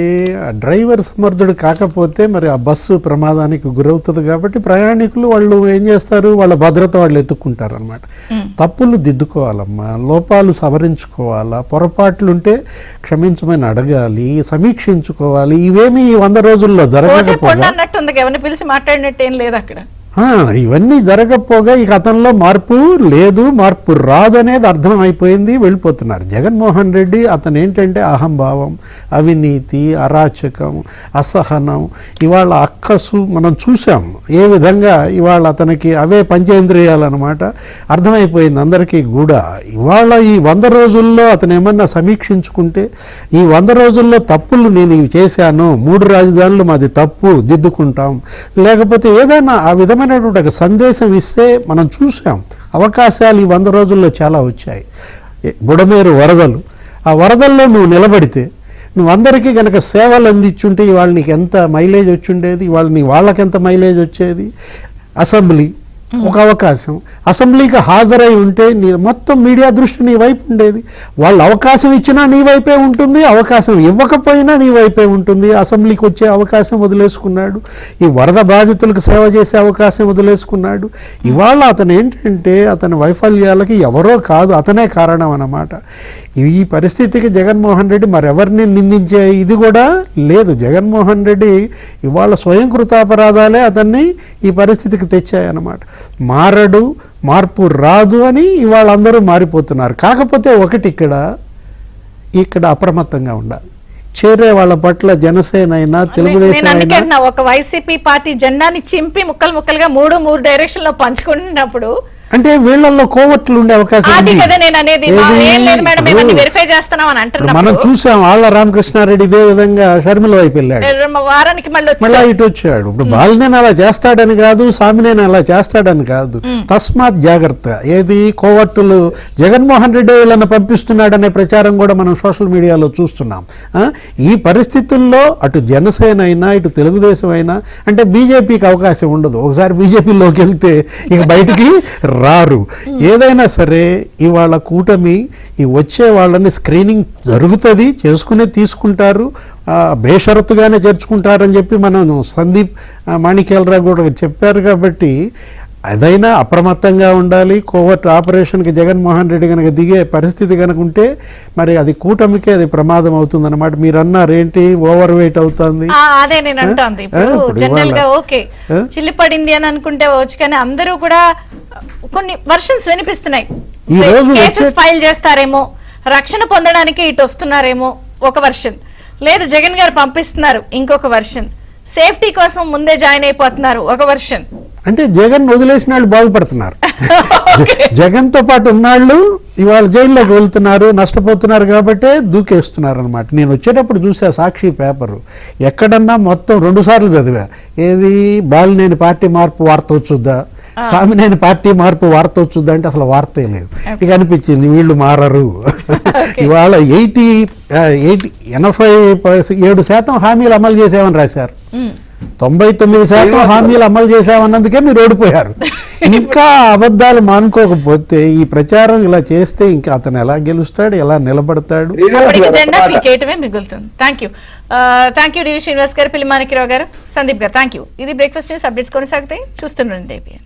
డ్రైవర్ సమర్థుడు కాకపోతే మరి ఆ బస్సు ప్రమాదానికి గురవుతుంది. కాబట్టి ప్రయాణికులు వాళ్ళు ఏం చేస్తారు, వాళ్ళ భద్రత వాళ్ళు ఎత్తుక్కుంటారు అనమాట. తప్పులు దిద్దుకోవాలమ్మా, లోపాలు సవరించుకోవాలా, పొరపాట్లుంటే క్షమించమని అడగాలి, సమీక్షించుకోవాలి. ఇవేమి 100 రోజుల్లో జరగకపోగా అన్నట్టుంది, ఎవరిని పిలిచి మాట్లాడినట్టు ఏం లేదు అక్కడ. ఇవన్నీ జరగకపోగా ఇక అతనిలో మార్పు లేదు, మార్పు రాదనేది అర్థమైపోయింది, వెళ్ళిపోతున్నారు. జగన్మోహన్ రెడ్డి అతను ఏంటంటే అహంభావం, అవినీతి, అరాచకం, అసహనం, ఇవాళ అక్కసు మనం చూసాం ఏ విధంగా. ఇవాళ అతనికి అవే పంచేంద్రియాలన్నమాట. అర్థమైపోయింది అందరికీ కూడా. ఇవాళ ఈ 100 రోజుల్లో అతను ఏమన్నా సమీక్షించుకుంటే, ఈ 100 రోజుల్లో తప్పులు నేను ఇవి చేశాను, 3 రాజధానులు మాది తప్పు, దిద్దుకుంటాం, లేకపోతే ఏదైనా ఆ విధమైనటువంటి ఒక సందేశం ఇస్తే మనం చూసాం. అవకాశాలు ఈ 100 రోజుల్లో చాలా వచ్చాయి. బుడమేరు వరదలు, ఆ వరదల్లో నువ్వు నిలబడితే, నువ్వు అందరికీ కనుక సేవలు అందించుంటే ఇవాళ నీకు ఎంత మైలేజ్ వచ్చుండేది, ఇవాళ వాళ్ళకెంత మైలేజ్ వచ్చేది. అసెంబ్లీ ఒక అవకాశం, అసెంబ్లీకి హాజరై ఉంటే మొత్తం మీడియా దృష్టి నీ వైపు ఉండేది. వాళ్ళు అవకాశం ఇచ్చినా నీ వైపే ఉంటుంది, అవకాశం ఇవ్వకపోయినా నీ వైపే ఉంటుంది. అసెంబ్లీకి వచ్చే అవకాశం వదిలేసుకున్నాడు, ఈ వరద బాధితులకు సేవ చేసే అవకాశం వదిలేసుకున్నాడు. ఇవాళ అతను ఏంటంటే అతని వైఫల్యాలకి ఎవరో కాదు, అతనే కారణం అన్నమాట. ఈ పరిస్థితికి జగన్మోహన్ రెడ్డి మరెవరిని నిందించే ఇది కూడా లేదు. జగన్మోహన్ రెడ్డి ఇవాళ స్వయం కృతాపరాధాలే అతన్ని ఈ పరిస్థితికి తెచ్చాయన్నమాట. మారడు, మార్పు రాదు అని ఇవాళ అందరూ మారిపోతున్నారు. కాకపోతే ఒకటి ఇక్కడ అప్రమత్తంగా ఉండాలి. చేరే వాళ్ళ పట్ల జనసేన అయినా తెలుగుదేశం అయినా ఒక వైసీపీ పార్టీ జెండాని చింపి ముక్కలుగా 3 డైరెక్షన్ లో పంచుకుంటున్నప్పుడు అంటే వీళ్ళల్లో కోవట్లు ఉండే అవకాశం అది ఉంది. కదా నేను అనేది ఏది? ఏం లేదు మేడం మేము ఇప్పుడు వెరిఫై చేస్తున్నాం అని మనం అంటున్నాం చూసాం ఆళ్ల రామకృష్ణారెడ్డి ఇదే విధంగా షర్మిల వైపు వెళ్ళాడు, వారానికి మళ్ళీ మళ్ళా ఇటు వచ్చాడు. ఇప్పుడు బాలినేని అలా చేస్తాడని కాదు, సామినేని అలా చేస్తాడని కాదు, తస్మాత్ జాగ్రత్త. ఏది కోవట్టులు జగన్మోహన్ రెడ్డి వీళ్ళని పంపిస్తున్నాడనే ప్రచారం కూడా మనం సోషల్ మీడియాలో చూస్తున్నాం. ఈ పరిస్థితుల్లో అటు జనసేన అయినా ఇటు తెలుగుదేశం అయినా, అంటే బీజేపీకి అవకాశం ఉండదు. ఒకసారి బీజేపీలోకి వెళ్తే ఇక బయటికి రారు. ఏదైనా సరే ఇవాళ కూటమి ఈ వచ్చే వాళ్ళని స్క్రీనింగ్ జరుగుతుంది, చేసుకునే తీసుకుంటారు, బేషరతుగానే చేర్చుకుంటారని చెప్పి మనం సందీప్ మాణిక్యాలరావు కూడా చెప్పారు. కాబట్టి అదైనా అప్రమత్తంగా ఉండాలి. కోవర్ట్ ఆపరేషన్కి జగన్మోహన్ రెడ్డి కనుక దిగే పరిస్థితి కనుక ఉంటే మరి అది కూటమికే అది ప్రమాదం అవుతుందన్నమాట. మీరు అన్నారు ఏంటి ఓవర్ వెయిట్ అవుతుంది, అదే నేను అంటోంది. ఇప్పుడు జనరల్ గా ఓకే చిల్లి పడింది అని అనుకుంటే వచ్చు, కానీ అందరూ కూడా కొన్ని వర్షన్స్ వినిపిస్తున్నాయి. ఈ రోజు కేసెస్ ఫైల్ చేస్తారేమో, రక్షణ పొందడానికి ఇటు వస్తున్నారేమో ఒక వర్షన్, లేదు జగన్ గారు పంపిస్తున్నారు ఇంకొక వర్షన్, సేఫ్టీ కోసం ముందే జాయిన్ అయిపోతున్నారు ఒక వర్షన్. అంటే జగన్ వదిలేసిన వాళ్ళు బాగుపడుతున్నారు, జగన్తో పాటు ఉన్నాళ్ళు ఇవాళ జైల్లోకి వెళ్తున్నారు, నష్టపోతున్నారు కాబట్టే దూకేస్తున్నారు అనమాట. నేను వచ్చేటప్పుడు చూసా సాక్షి పేపరు, ఎక్కడన్నా మొత్తం 2 సార్లు చదివా. ఏది బాలినేని పార్టీ మార్పు వార్త వచ్చుద్దా, సామినేని పార్టీ మార్పు వార్త వచ్చుద్దా అంటే అసలు వార్తే లేదు. ఇక అనిపించింది వీళ్ళు మారరు. ఇవాళ 87% హామీలు అమలు చేసామని రాశారు, 99% హామీలు అమలు చేశామన్నందుకే మీరు ఓడిపోయారు. ఇంకా అబద్ధాలు మానుకోకపోతే ఈ ప్రచారం ఇలా చేస్తే ఇంకా అతను ఎలా గెలుస్తాడు, ఎలా నిలబడతాడు? జెండా పీకేయటమే మిగులుతుంది. థ్యాంక్ యూ డివి శ్రీనివాస్ గారు, పిల్లిమాణిక్యరావు గారు, సందీప్ గారు, థ్యాంక్ యూ. ఇది బ్రేక్ఫాస్ట్ న్యూస్. అప్డేట్స్ కొనసాగుతాయి, చూస్తుండండి ABN.